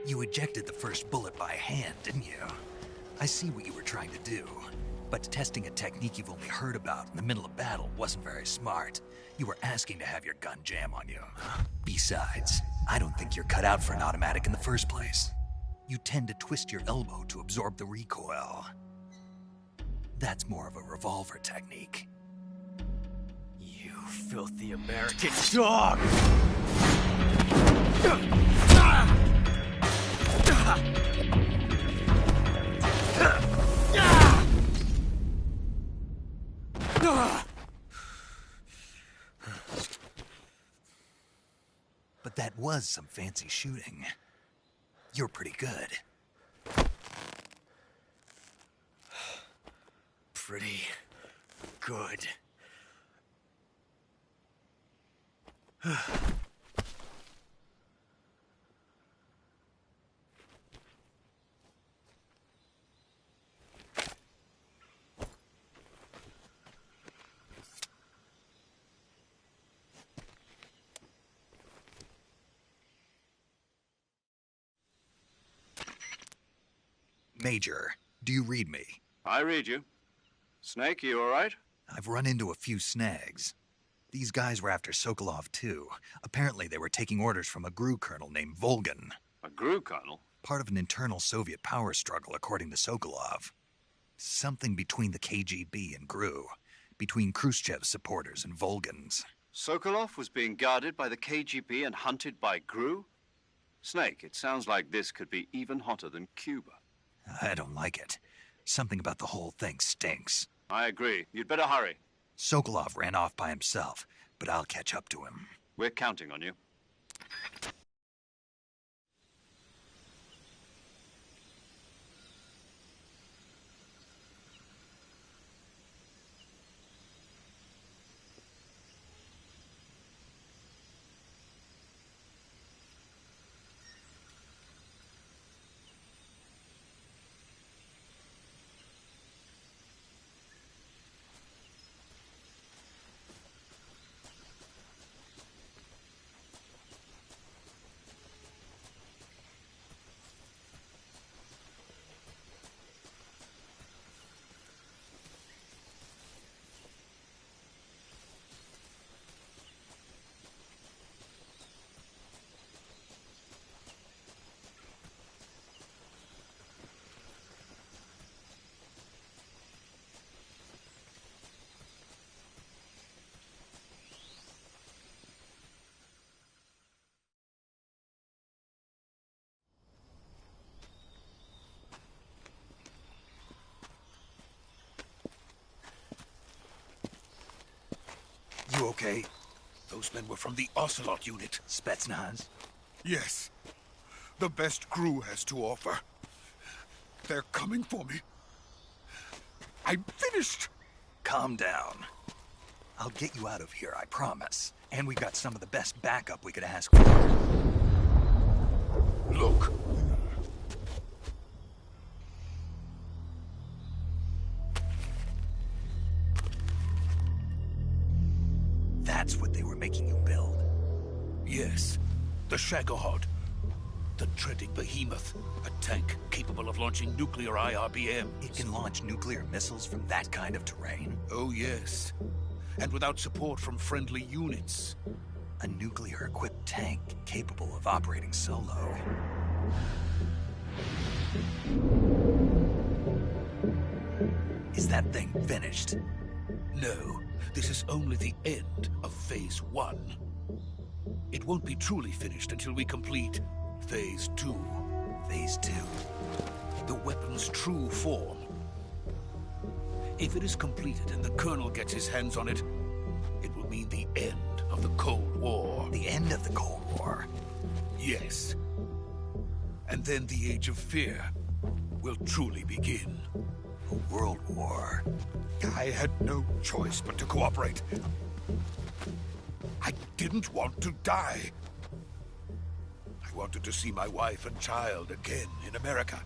You ejected the first bullet by hand, didn't you? I see what you were trying to do. But testing a technique you've only heard about in the middle of battle wasn't very smart. You were asking to have your gun jam on you. Besides, I don't think you're cut out for an automatic in the first place. You tend to twist your elbow to absorb the recoil. That's more of a revolver technique. You filthy American dog! But that was some fancy shooting. You're pretty good. Pretty good. Major, do you read me? I read you. Snake, you all right? I've run into a few snags. These guys were after Sokolov, too. Apparently they were taking orders from a GRU colonel named Volgan. A GRU colonel? Part of an internal Soviet power struggle, according to Sokolov. Something between the KGB and GRU. Between Khrushchev's supporters and Volgan's. Sokolov was being guarded by the KGB and hunted by GRU? Snake, it sounds like this could be even hotter than Cuba. I don't like it. Something about the whole thing stinks. I agree. You'd better hurry. Sokolov ran off by himself, but I'll catch up to him. We're counting on you. You okay? Those men were from the Ocelot unit. Spetsnaz? Yes. The best GRU has to offer. They're coming for me. I'm finished. Calm down. I'll get you out of here, I promise. And we've got some of the best backup we could ask for. Look. That's what they were making you build? Yes. The Shagohod. The treading behemoth. A tank capable of launching nuclear IRBMs. It can launch nuclear missiles from that kind of terrain? Oh, yes. And without support from friendly units. A nuclear-equipped tank capable of operating solo. Is that thing finished? No. This is only the end of Phase 1. It won't be truly finished until we complete Phase 2. Phase 2? The weapon's true form. If it is completed and the Colonel gets his hands on it, it will mean the end of the Cold War. The end of the Cold War? Yes. And then the Age of Fear will truly begin. A world war. I had no choice but to cooperate. I didn't want to die. I wanted to see my wife and child again in America.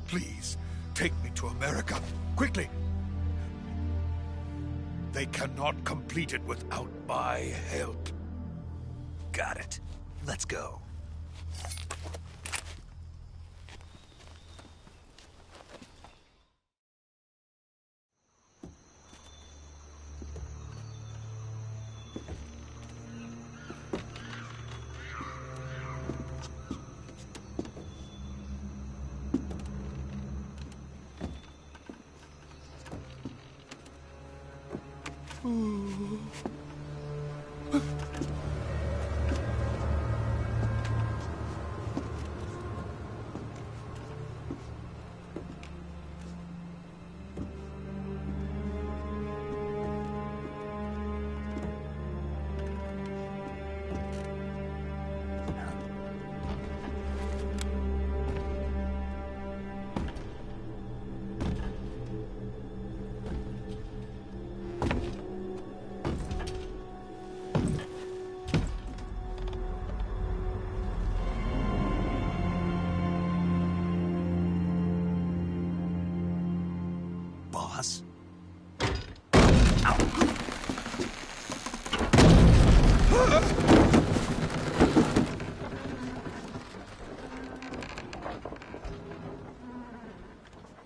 Please, take me to America, quickly. They cannot complete it without my help. Got it. Let's go.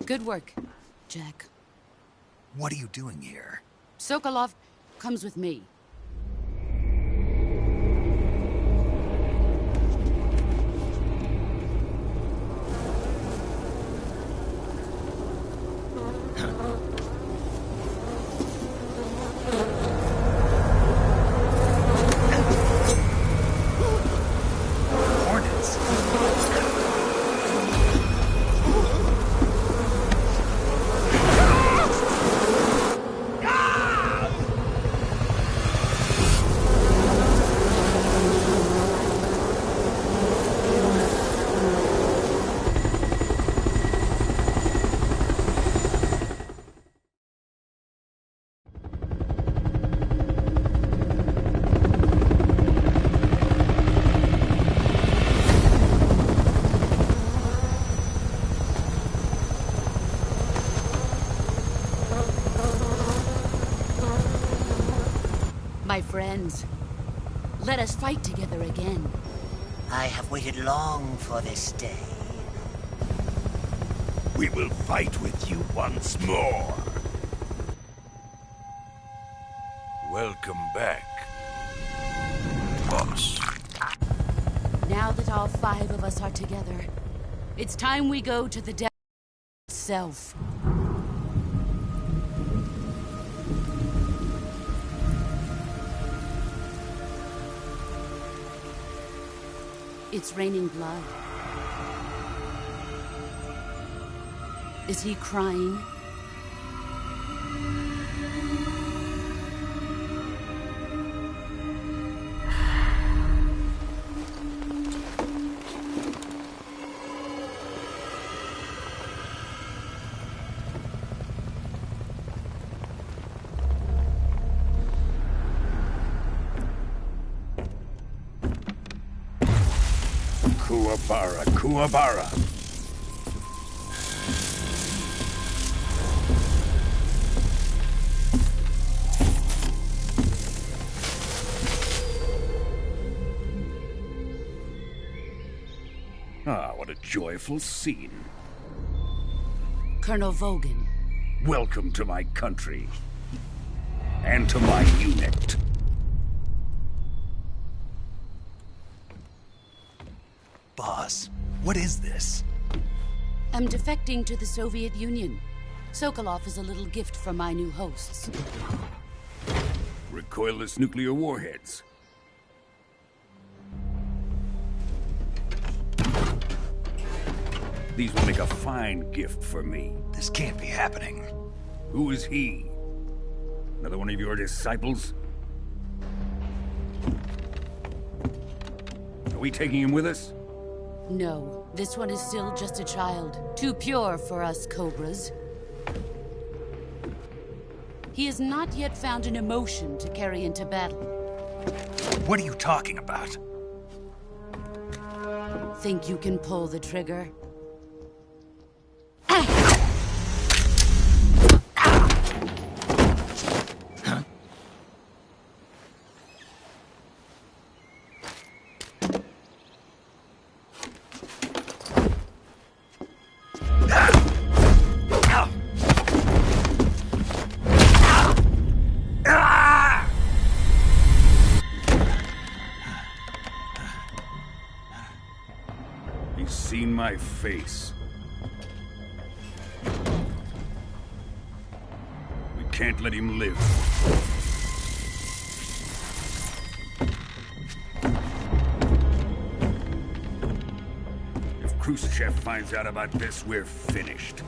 Good work, Jack. What are you doing here? Sokolov comes with me. Hornets. My friends, let us fight together again. I have waited long for this day. We will fight with you once more. Welcome back, boss. Now that all 5 of us are together, it's time we go to the devil itself. It's raining blood. Is he crying? Kuwabara, Kuwabara. Ah, what a joyful scene. Colonel Vogan. Welcome to my country. And to my unit. Boss, what is this? I'm defecting to the Soviet Union. Sokolov is a little gift from my new hosts. Recoilless nuclear warheads. These will make a fine gift for me. This can't be happening. Who is he? Another one of your disciples? Are we taking him with us? No, this one is still just a child. Too pure for us Cobras. He has not yet found an emotion to carry into battle. What are you talking about? Think you can pull the trigger? He's seen my face. We can't let him live. If Khrushchev finds out about this, we're finished.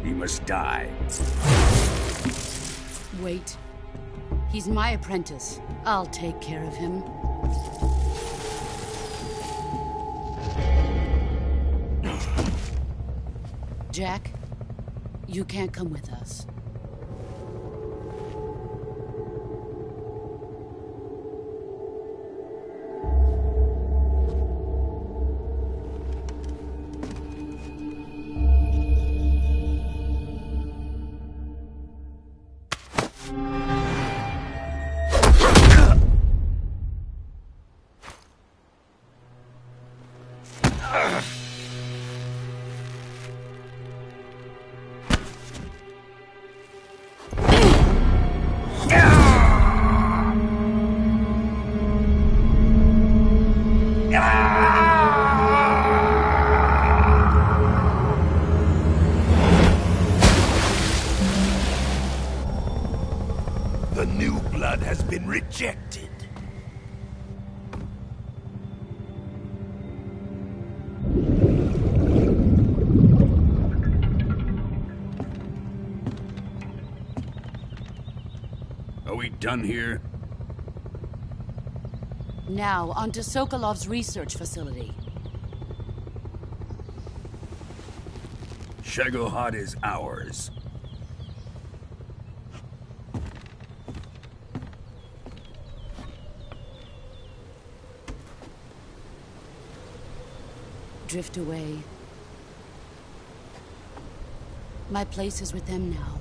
He must die. Wait. He's my apprentice. I'll take care of him. Jack, you can't come with us. The new blood has been rejected. Are we done here? Now, on to Sokolov's research facility. Shagohod is ours. Drift away. My place is with them now.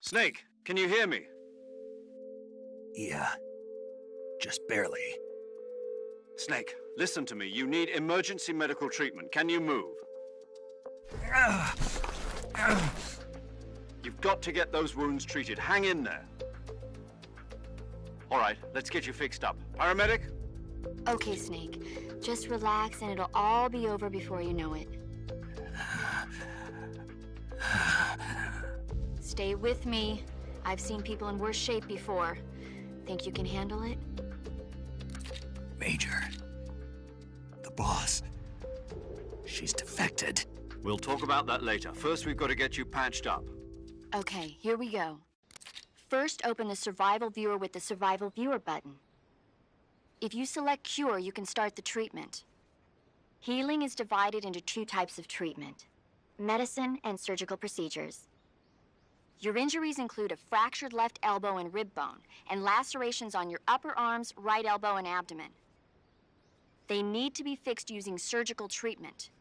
Snake, can you hear me? Yeah. Just barely. Snake, listen to me. You need emergency medical treatment. Can you move? You've got to get those wounds treated. Hang in there. All right, let's get you fixed up. Paramedic? Okay, Snake. Just relax and it'll all be over before you know it. Stay with me. I've seen people in worse shape before. Think you can handle it? Major. The boss. She's defected. We'll talk about that later. First, we've got to get you patched up. Okay, here we go. First, open the Survival Viewer with the Survival Viewer button. If you select Cure, you can start the treatment. Healing is divided into two types of treatment: medicine and surgical procedures. Your injuries include a fractured left elbow and rib bone, and lacerations on your upper arms, right elbow, and abdomen. They need to be fixed using surgical treatment.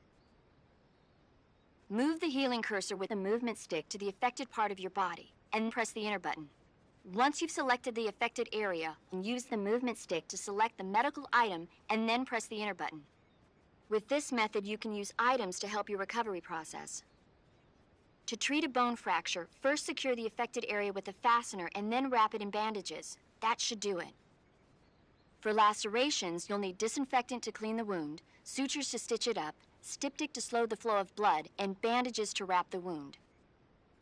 Move the healing cursor with a movement stick to the affected part of your body, and press the enter button. Once you've selected the affected area, use the movement stick to select the medical item, and then press the enter button. With this method, you can use items to help your recovery process. To treat a bone fracture, first secure the affected area with a fastener and then wrap it in bandages. That should do it. For lacerations, you'll need disinfectant to clean the wound, sutures to stitch it up, styptic to slow the flow of blood, and bandages to wrap the wound.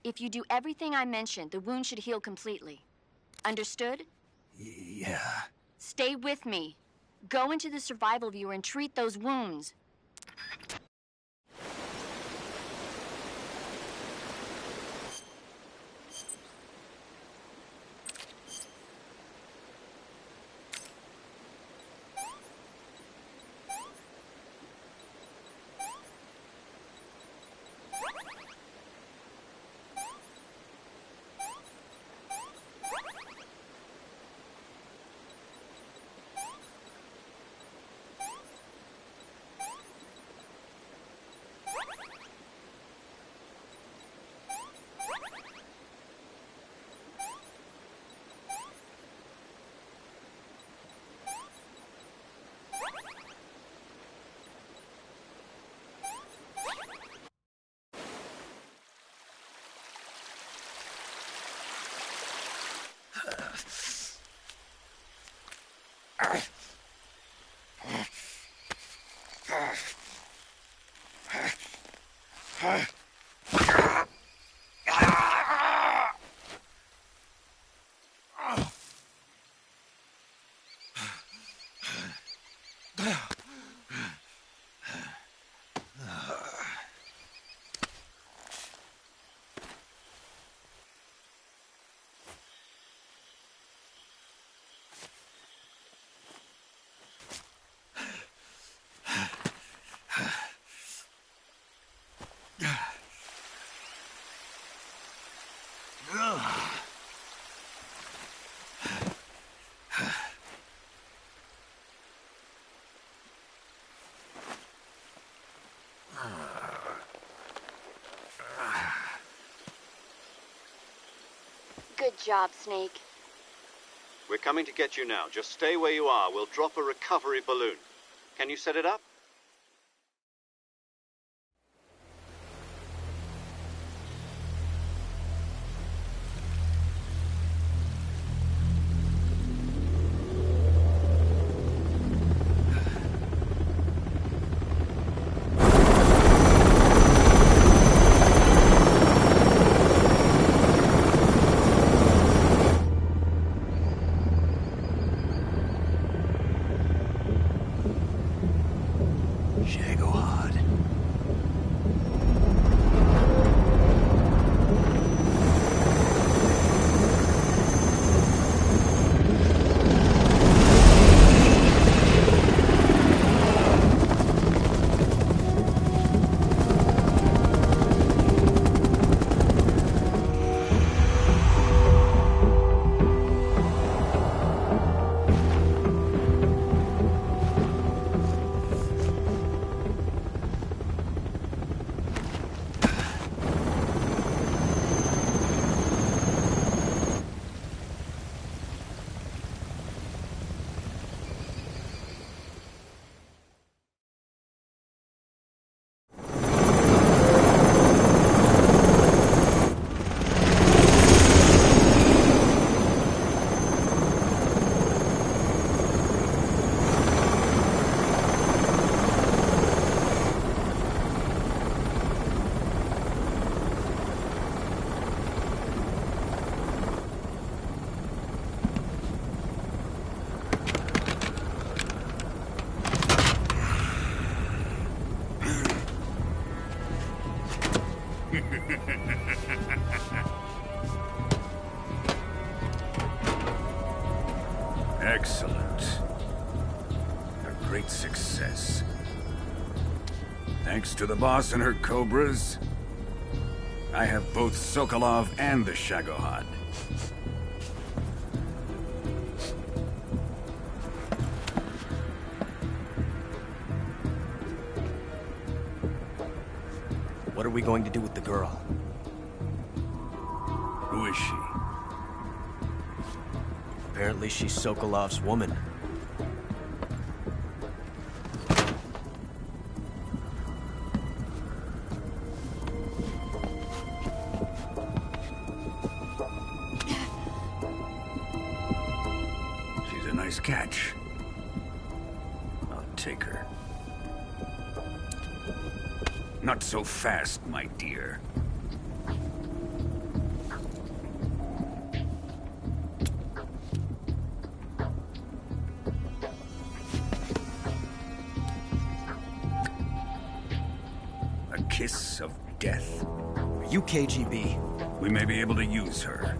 If you do everything I mentioned, the wound should heal completely. Understood? Yeah. Stay with me. Go into the Survival Viewer and treat those wounds. Good job, Snake. We're coming to get you now. Just stay where you are. We'll drop a recovery balloon. Can you set it up? Excellent. A great success. Thanks to the boss and her cobras, I have both Sokolov and the Shagohod. What are we going to do with the girl? Who is she? Apparently she's Sokolov's woman. She's a nice catch. I'll take her. Not so fast, my dear. A kiss of death? Are you KGB? We may be able to use her.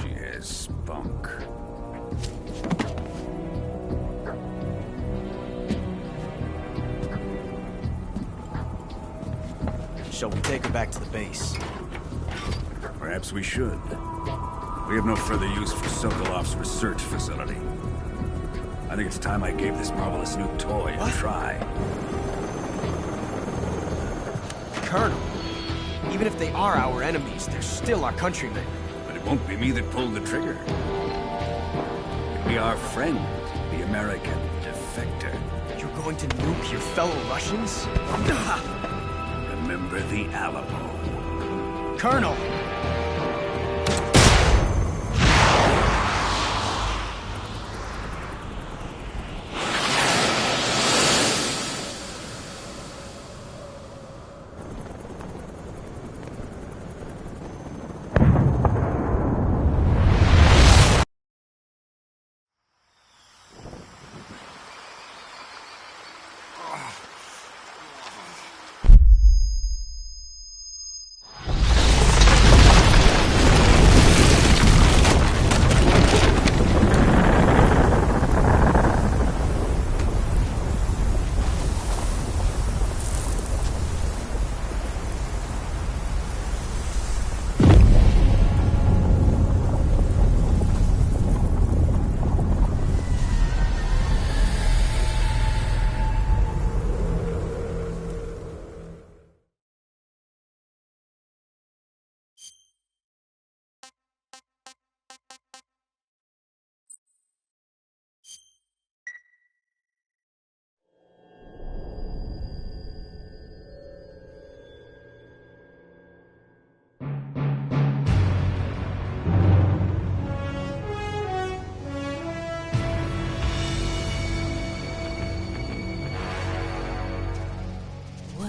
She has spunk. Shall we take her back to the base? Perhaps we should. We have no further use for Sokolov's research facility. I think it's time I gave this marvelous new toy a try. Colonel, even if they are our enemies, they're still our countrymen. But it won't be me that pulled the trigger. It'll be our friend, the American defector. You're going to nuke your fellow Russians? Remember the Alamo. Colonel!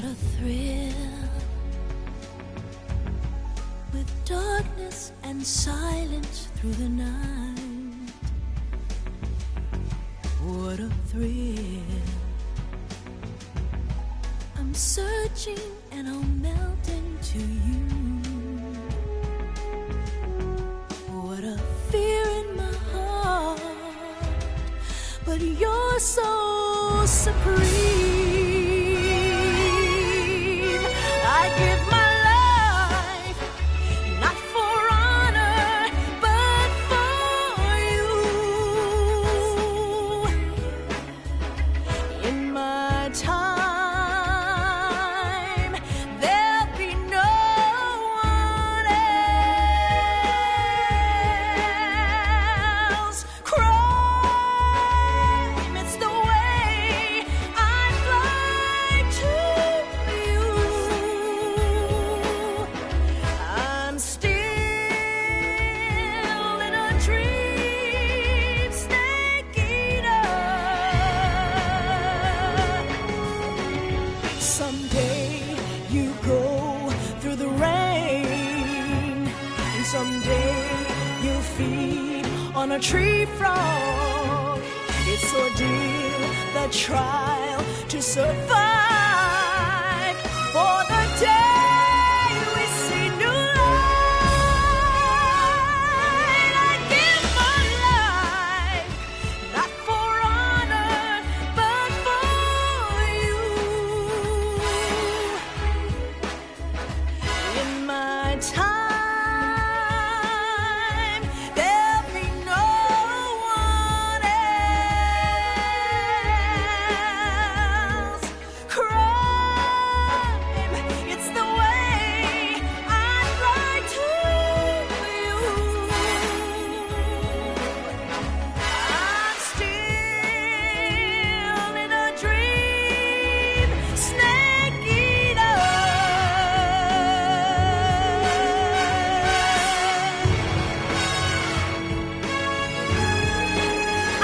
What a thrill, with darkness and silence through the night. What a thrill, I'm searching and I'll melt into you. What a fear in my heart, but you're so supreme. I give my life, not for honor, but for you. In my time, there'll be no one else. Crime, it's the way I fly to you. I'm still in a dream, snake eater. Someday you go through the rain, and someday you'll feed on a tree frog. It's ordeal, the trial to survive for the day we see new light. I give my life, not for honor, but for you. In my time, there'll be no one else. Crime, it's the way I fly to you. I'm still in a dream, snake eater.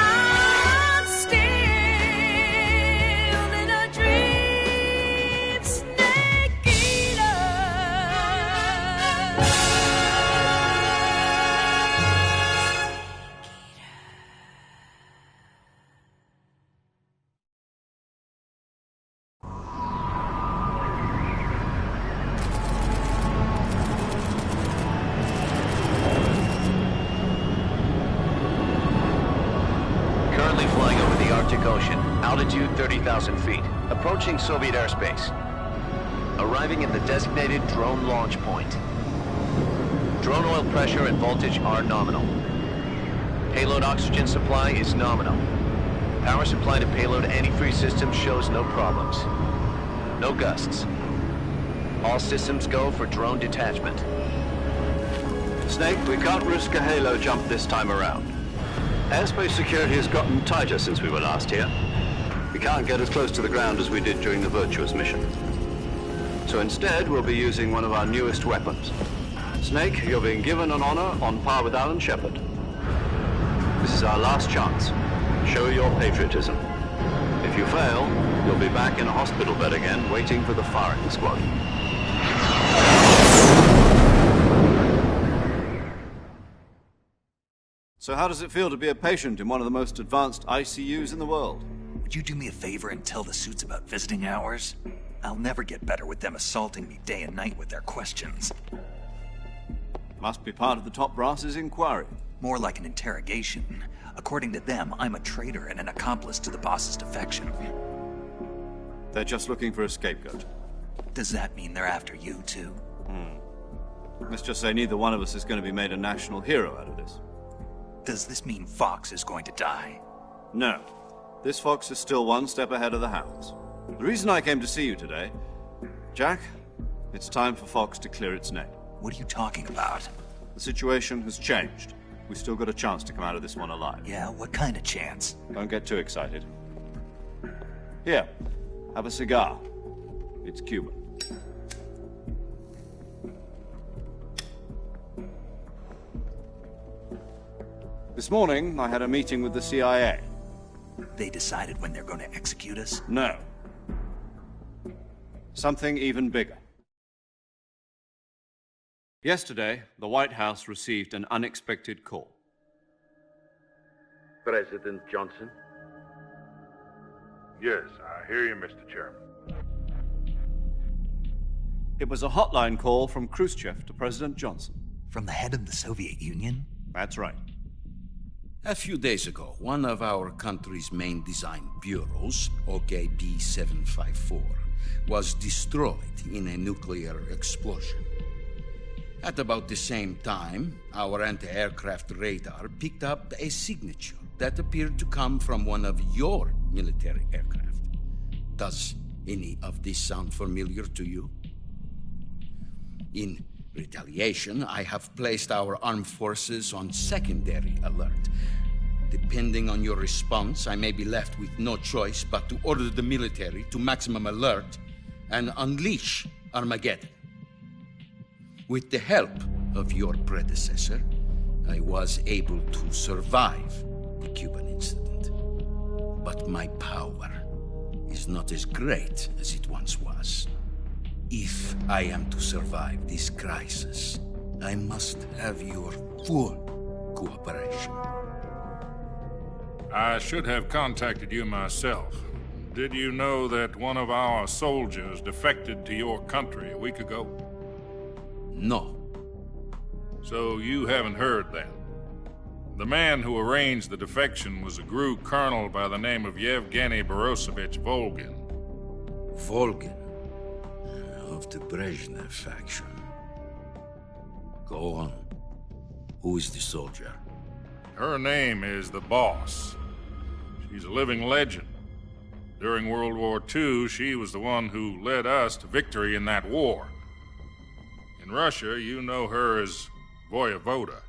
I'm still in a dream, snake eater. Currently flying over the Arctic Ocean, altitude 30,000 feet, approaching Soviet airspace. Arriving at the designated drone launch point. Drone oil pressure and voltage are nominal. Payload oxygen supply is nominal. Power supply to payload antifreeze system shows no problems. No gusts. All systems go for drone detachment. Snake, we can't risk a halo jump this time around. Airspace security has gotten tighter since we were last here. We can't get as close to the ground as we did during the Virtuous mission. So instead, we'll be using one of our newest weapons. Snake, you're being given an honor on par with Alan Shepard. This is our last chance. Show your patriotism. If you fail, you'll be back in a hospital bed again, waiting for the firing squad. So how does it feel to be a patient in one of the most advanced ICUs in the world? Would you do me a favor and tell the suits about visiting hours? I'll never get better with them assaulting me day and night with their questions. Must be part of the top brass's inquiry. More like an interrogation. According to them, I'm a traitor and an accomplice to the boss's defection. They're just looking for a scapegoat. Does that mean they're after you, too? Let's just say neither one of us is going to be made a national hero out of this. Does this mean Fox is going to die? No. This Fox is still one step ahead of the Hounds. The reason I came to see you today... Jack, it's time for Fox to clear its name. What are you talking about? The situation has changed. We've still got a chance to come out of this one alive. Yeah, what kind of chance? Don't get too excited. Here, have a cigar. It's Cuban. This morning, I had a meeting with the CIA. They decided when they're going to execute us? No. something even bigger. Yesterday, the White House received an unexpected call. President Johnson? Yes, I hear you, Mr. Chairman. It was a hotline call from Khrushchev to President Johnson. From the head of the Soviet Union? That's right. A few days ago, one of our country's main design bureaus, OK ps5, was destroyed in a nuclear explosion. At about the same time, our anti-aircraft radar picked up a signature that appeared to come from one of your military aircraft. Does any of this sound familiar to you? In retaliation, I have placed our armed forces on secondary alert. Depending on your response, I may be left with no choice but to order the military to maximum alert and unleash Armageddon. With the help of your predecessor, I was able to survive the Cuban incident. But my power is not as great as it once was. If I am to survive this crisis, I must have your full cooperation. I should have contacted you myself. Did you know that one of our soldiers defected to your country a week ago? No. So you haven't heard then? The man who arranged the defection was a GRU colonel by the name of Yevgeny Borosovich Volgin. Volgin? Of the Brezhnev faction. Go on. Who is the soldier? Her name is the Boss. She's a living legend. During World War II, she was the one who led us to victory in that war. In Russia, you know her as Voyevoda.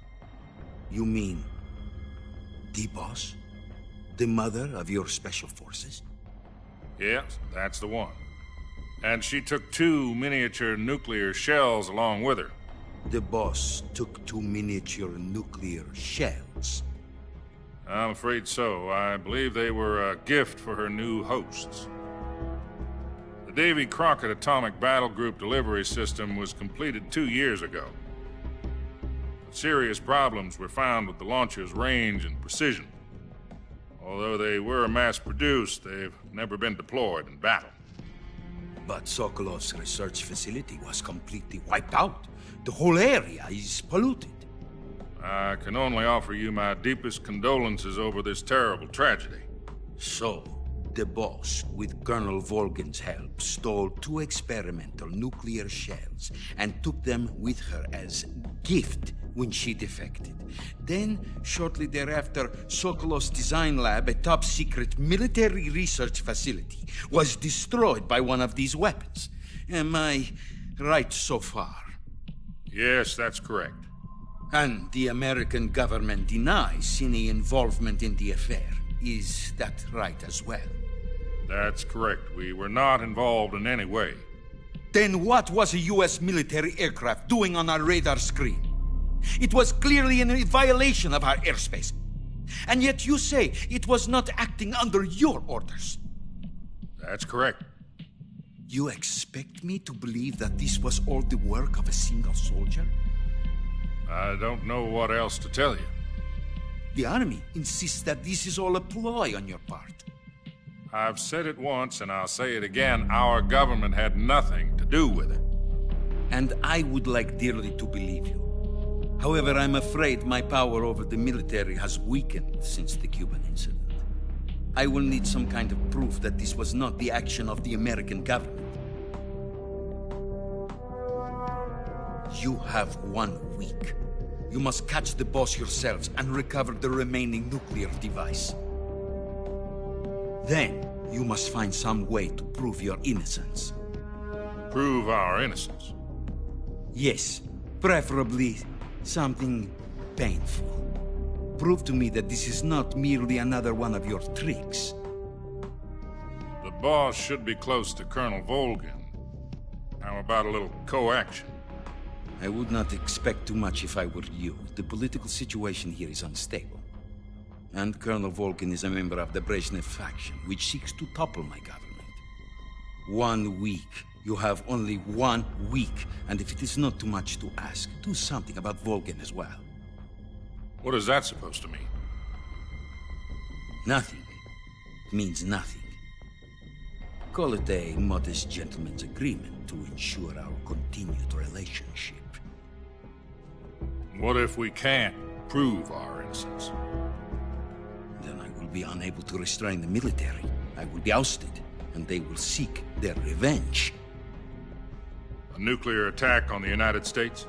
You mean the Boss? The mother of your special forces? Yes, that's the one. And she took 2 miniature nuclear shells along with her. The Boss took 2 miniature nuclear shells? I'm afraid so. I believe they were a gift for her new hosts. The Davy Crockett Atomic Battle Group delivery system was completed 2 years ago. But serious problems were found with the launcher's range and precision. Although they were mass-produced, they've never been deployed in battle. But Sokolov's research facility was completely wiped out. The whole area is polluted. I can only offer you my deepest condolences over this terrible tragedy. So, the Boss, with Colonel Volgin's help, stole 2 experimental nuclear shells and took them with her as gift when she defected. Then, shortly thereafter, Sokolov's design lab, a top-secret military research facility, was destroyed by one of these weapons. Am I right so far? Yes, that's correct. And the American government denies any involvement in the affair. Is that right as well? That's correct. We were not involved in any way. Then what was a U.S. military aircraft doing on our radar screen? It was clearly in violation of our airspace. And yet you say it was not acting under your orders. That's correct. You expect me to believe that this was all the work of a single soldier? I don't know what else to tell you. The Army insists that this is all a ploy on your part. I've said it once, and I'll say it again. Our government had nothing to do with it. And I would like dearly to believe you. However, I'm afraid my power over the military has weakened since the Cuban incident. I will need some kind of proof that this was not the action of the American government. You have 1 week. You must catch the Boss yourselves and recover the remaining nuclear device. Then, you must find some way to prove your innocence. Prove our innocence? Yes, preferably something painful. Prove to me that this is not merely another one of your tricks. The Boss should be close to Colonel Volgin. How about a little co-action? I would not expect too much if I were you. The political situation here is unstable. And Colonel Volgin is a member of the Brezhnev faction, which seeks to topple my government. 1 week You have only 1 week, and if it is not too much to ask, do something about Volgin as well. What is that supposed to mean? Nothing. It means nothing. Call it a modest gentleman's agreement to ensure our continued relationship. What if we can't prove our innocence? Then I will be unable to restrain the military. I will be ousted, and they will seek their revenge. A nuclear attack on the United States?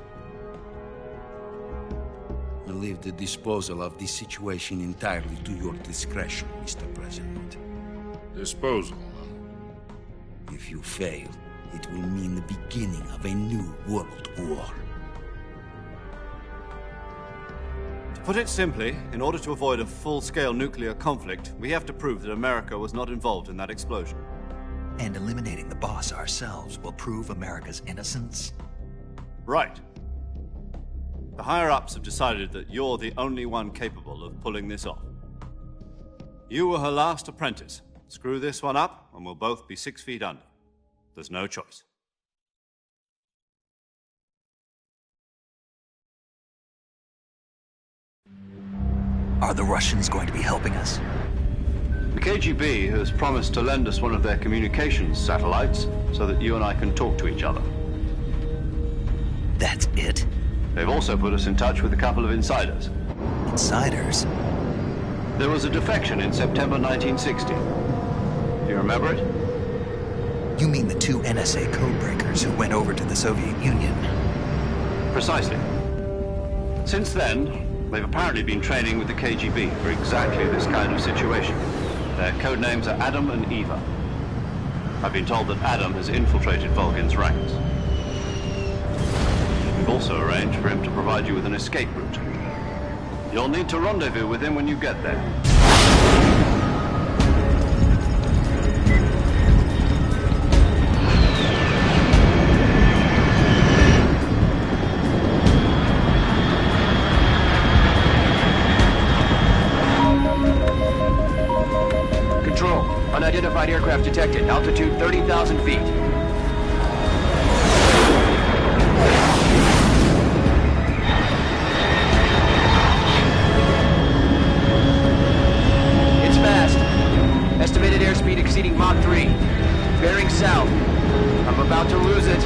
I leave the disposal of this situation entirely to your discretion, Mr. President. Disposal? If you fail, it will mean the beginning of a new world war. To put it simply, in order to avoid a full-scale nuclear conflict, we have to prove that America was not involved in that explosion. And eliminating the boss ourselves will prove America's innocence? Right. The higher-ups have decided that you're the only one capable of pulling this off. You were her last apprentice. Screw this one up, and we'll both be 6 feet under. There's no choice. Are the Russians going to be helping us? The KGB has promised to lend us one of their communications satellites so that you and I can talk to each other. That's it? They've also put us in touch with a couple of insiders. Insiders? There was a defection in September 1960. Do you remember it? You mean the 2 NSA codebreakers who went over to the Soviet Union? Precisely. Since then, they've apparently been training with the KGB for exactly this kind of situation. Their code names are Adam and Eva. I've been told that Adam has infiltrated Volgin's ranks. We've also arranged for him to provide you with an escape route. You'll need to rendezvous with him when you get there. Control, unidentified aircraft detected. Altitude 30,000 feet. It's fast. Estimated airspeed exceeding Mach 3. Bearing south. I'm about to lose it.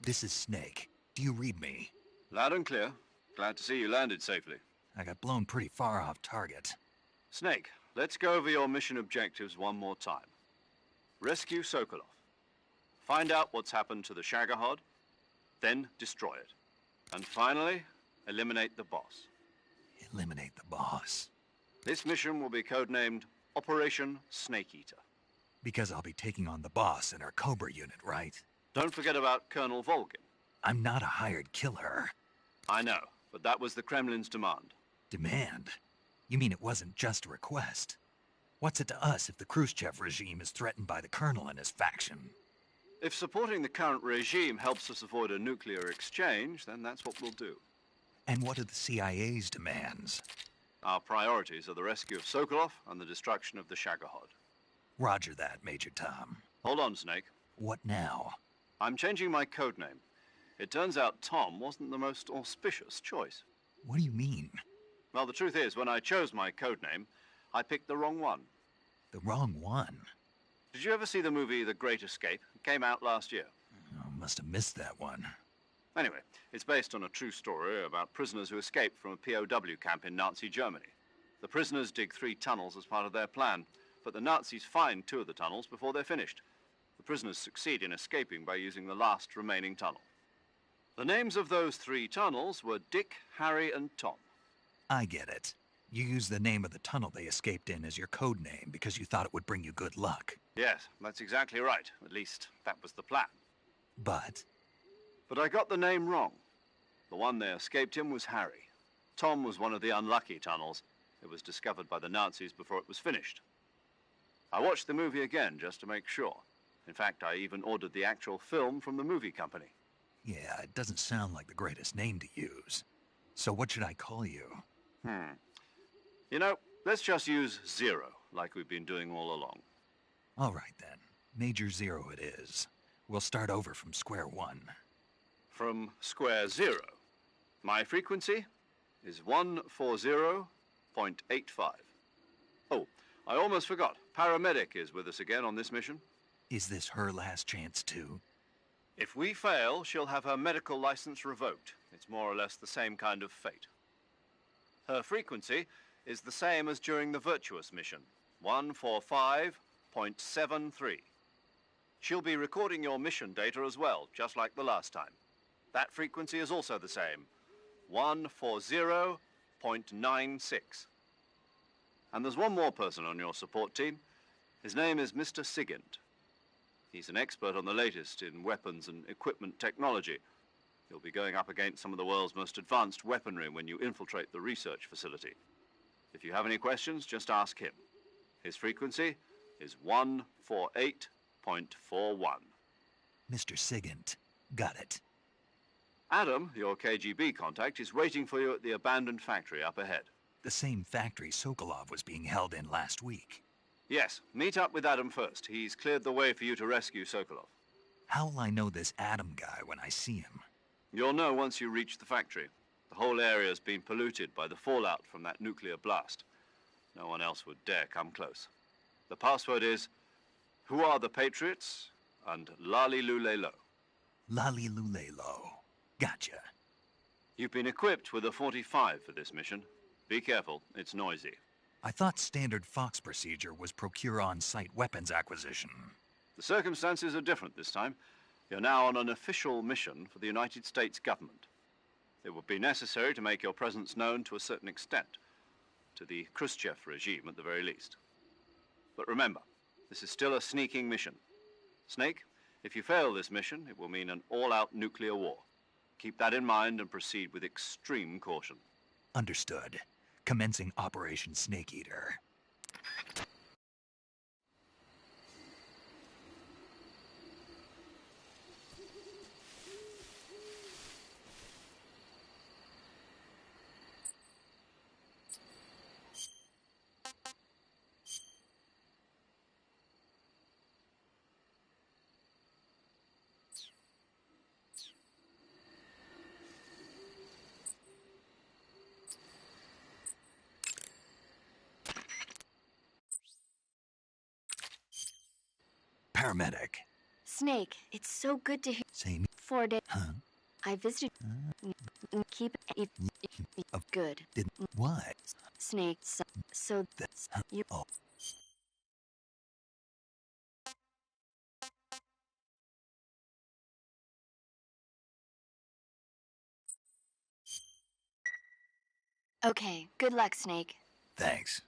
This is Snake. Do you read me? Loud and clear. Glad to see you landed safely. I got blown pretty far off target. Snake, let's go over your mission objectives one more time. Rescue Sokolov. Find out what's happened to the Shagohod, then destroy it. And finally, eliminate the boss. Eliminate the boss? This mission will be codenamed Operation Snake Eater. Because I'll be taking on the boss in our Cobra unit, right? Don't forget about Colonel Volgin. I'm not a hired killer. I know, but that was the Kremlin's demand. Demand? You mean it wasn't just a request? What's it to us if the Khrushchev regime is threatened by the Colonel and his faction? If supporting the current regime helps us avoid a nuclear exchange, then that's what we'll do. And what are the CIA's demands? Our priorities are the rescue of Sokolov and the destruction of the Shagohod. Roger that, Major Tom. Hold on, Snake. What now? I'm changing my code name. It turns out Tom wasn't the most auspicious choice. What do you mean? Well, the truth is, when I chose my code name, I picked the wrong one. The wrong one? Did you ever see the movie The Great Escape? It came out last year. Oh, must have missed that one. Anyway, it's based on a true story about prisoners who escaped from a POW camp in Nazi Germany. The prisoners dig 3 tunnels as part of their plan, but the Nazis find 2 of the tunnels before they're finished. The prisoners succeed in escaping by using the last remaining tunnel. The names of those 3 tunnels were Dick, Harry, and Tom. I get it. You used the name of the tunnel they escaped in as your code name because you thought it would bring you good luck. Yes, that's exactly right. At least, that was the plan. But I got the name wrong. The one they escaped in was Harry. Tom was one of the unlucky tunnels. It was discovered by the Nazis before it was finished. I watched the movie again just to make sure. In fact, I even ordered the actual film from the movie company. yeah, it doesn't sound like the greatest name to use. So what should I call you? You know, let's just use Zero, like we've been doing all along. All right, then. Major Zero it is. We'll start over from square one. From square 0. My frequency is 140.85. Oh, I almost forgot. Paramedic is with us again on this mission. Is this her last chance, too? If we fail, she'll have her medical license revoked. It's more or less the same kind of fate. Her frequency is the same as during the Virtuous mission, 145.73. She'll be recording your mission data as well, just like the last time. That frequency is also the same, 140.96. And there's one more person on your support team. His name is Mr. Sigint. He's an expert on the latest in weapons and equipment technology. You'll be going up against some of the world's most advanced weaponry when you infiltrate the research facility. If you have any questions, just ask him. His frequency is 148.41. Mr. Sigint. Got it. Adam, your KGB contact, is waiting for you at the abandoned factory up ahead. The same factory Sokolov was being held in last week. Yes, meet up with Adam first. He's cleared the way for you to rescue Sokolov. How will I know this Adam guy when I see him? You'll know once you reach the factory. The whole area's been polluted by the fallout from that nuclear blast. No one else would dare come close. The password is, "Who are the Patriots?" and Lali Lulelo. Lali Lulelo. Gotcha. You've been equipped with a 45 for this mission. Be careful, it's noisy. I thought standard Fox procedure was procure on-site weapons acquisition. The circumstances are different this time. You're now on an official mission for the United States government. It would be necessary to make your presence known to a certain extent, to the Khrushchev regime at the very least. But remember, this is still a sneaking mission. Snake, if you fail this mission, it will mean an all-out nuclear war. Keep that in mind and proceed with extreme caution. Understood. Commencing Operation Snake Eater. Paramedic. Snake, it's so good to hear. Same. 4 days. Huh? I visited. Keep it good. Did what? Snake, so That's you. Oh. Okay, good luck, Snake. Thanks.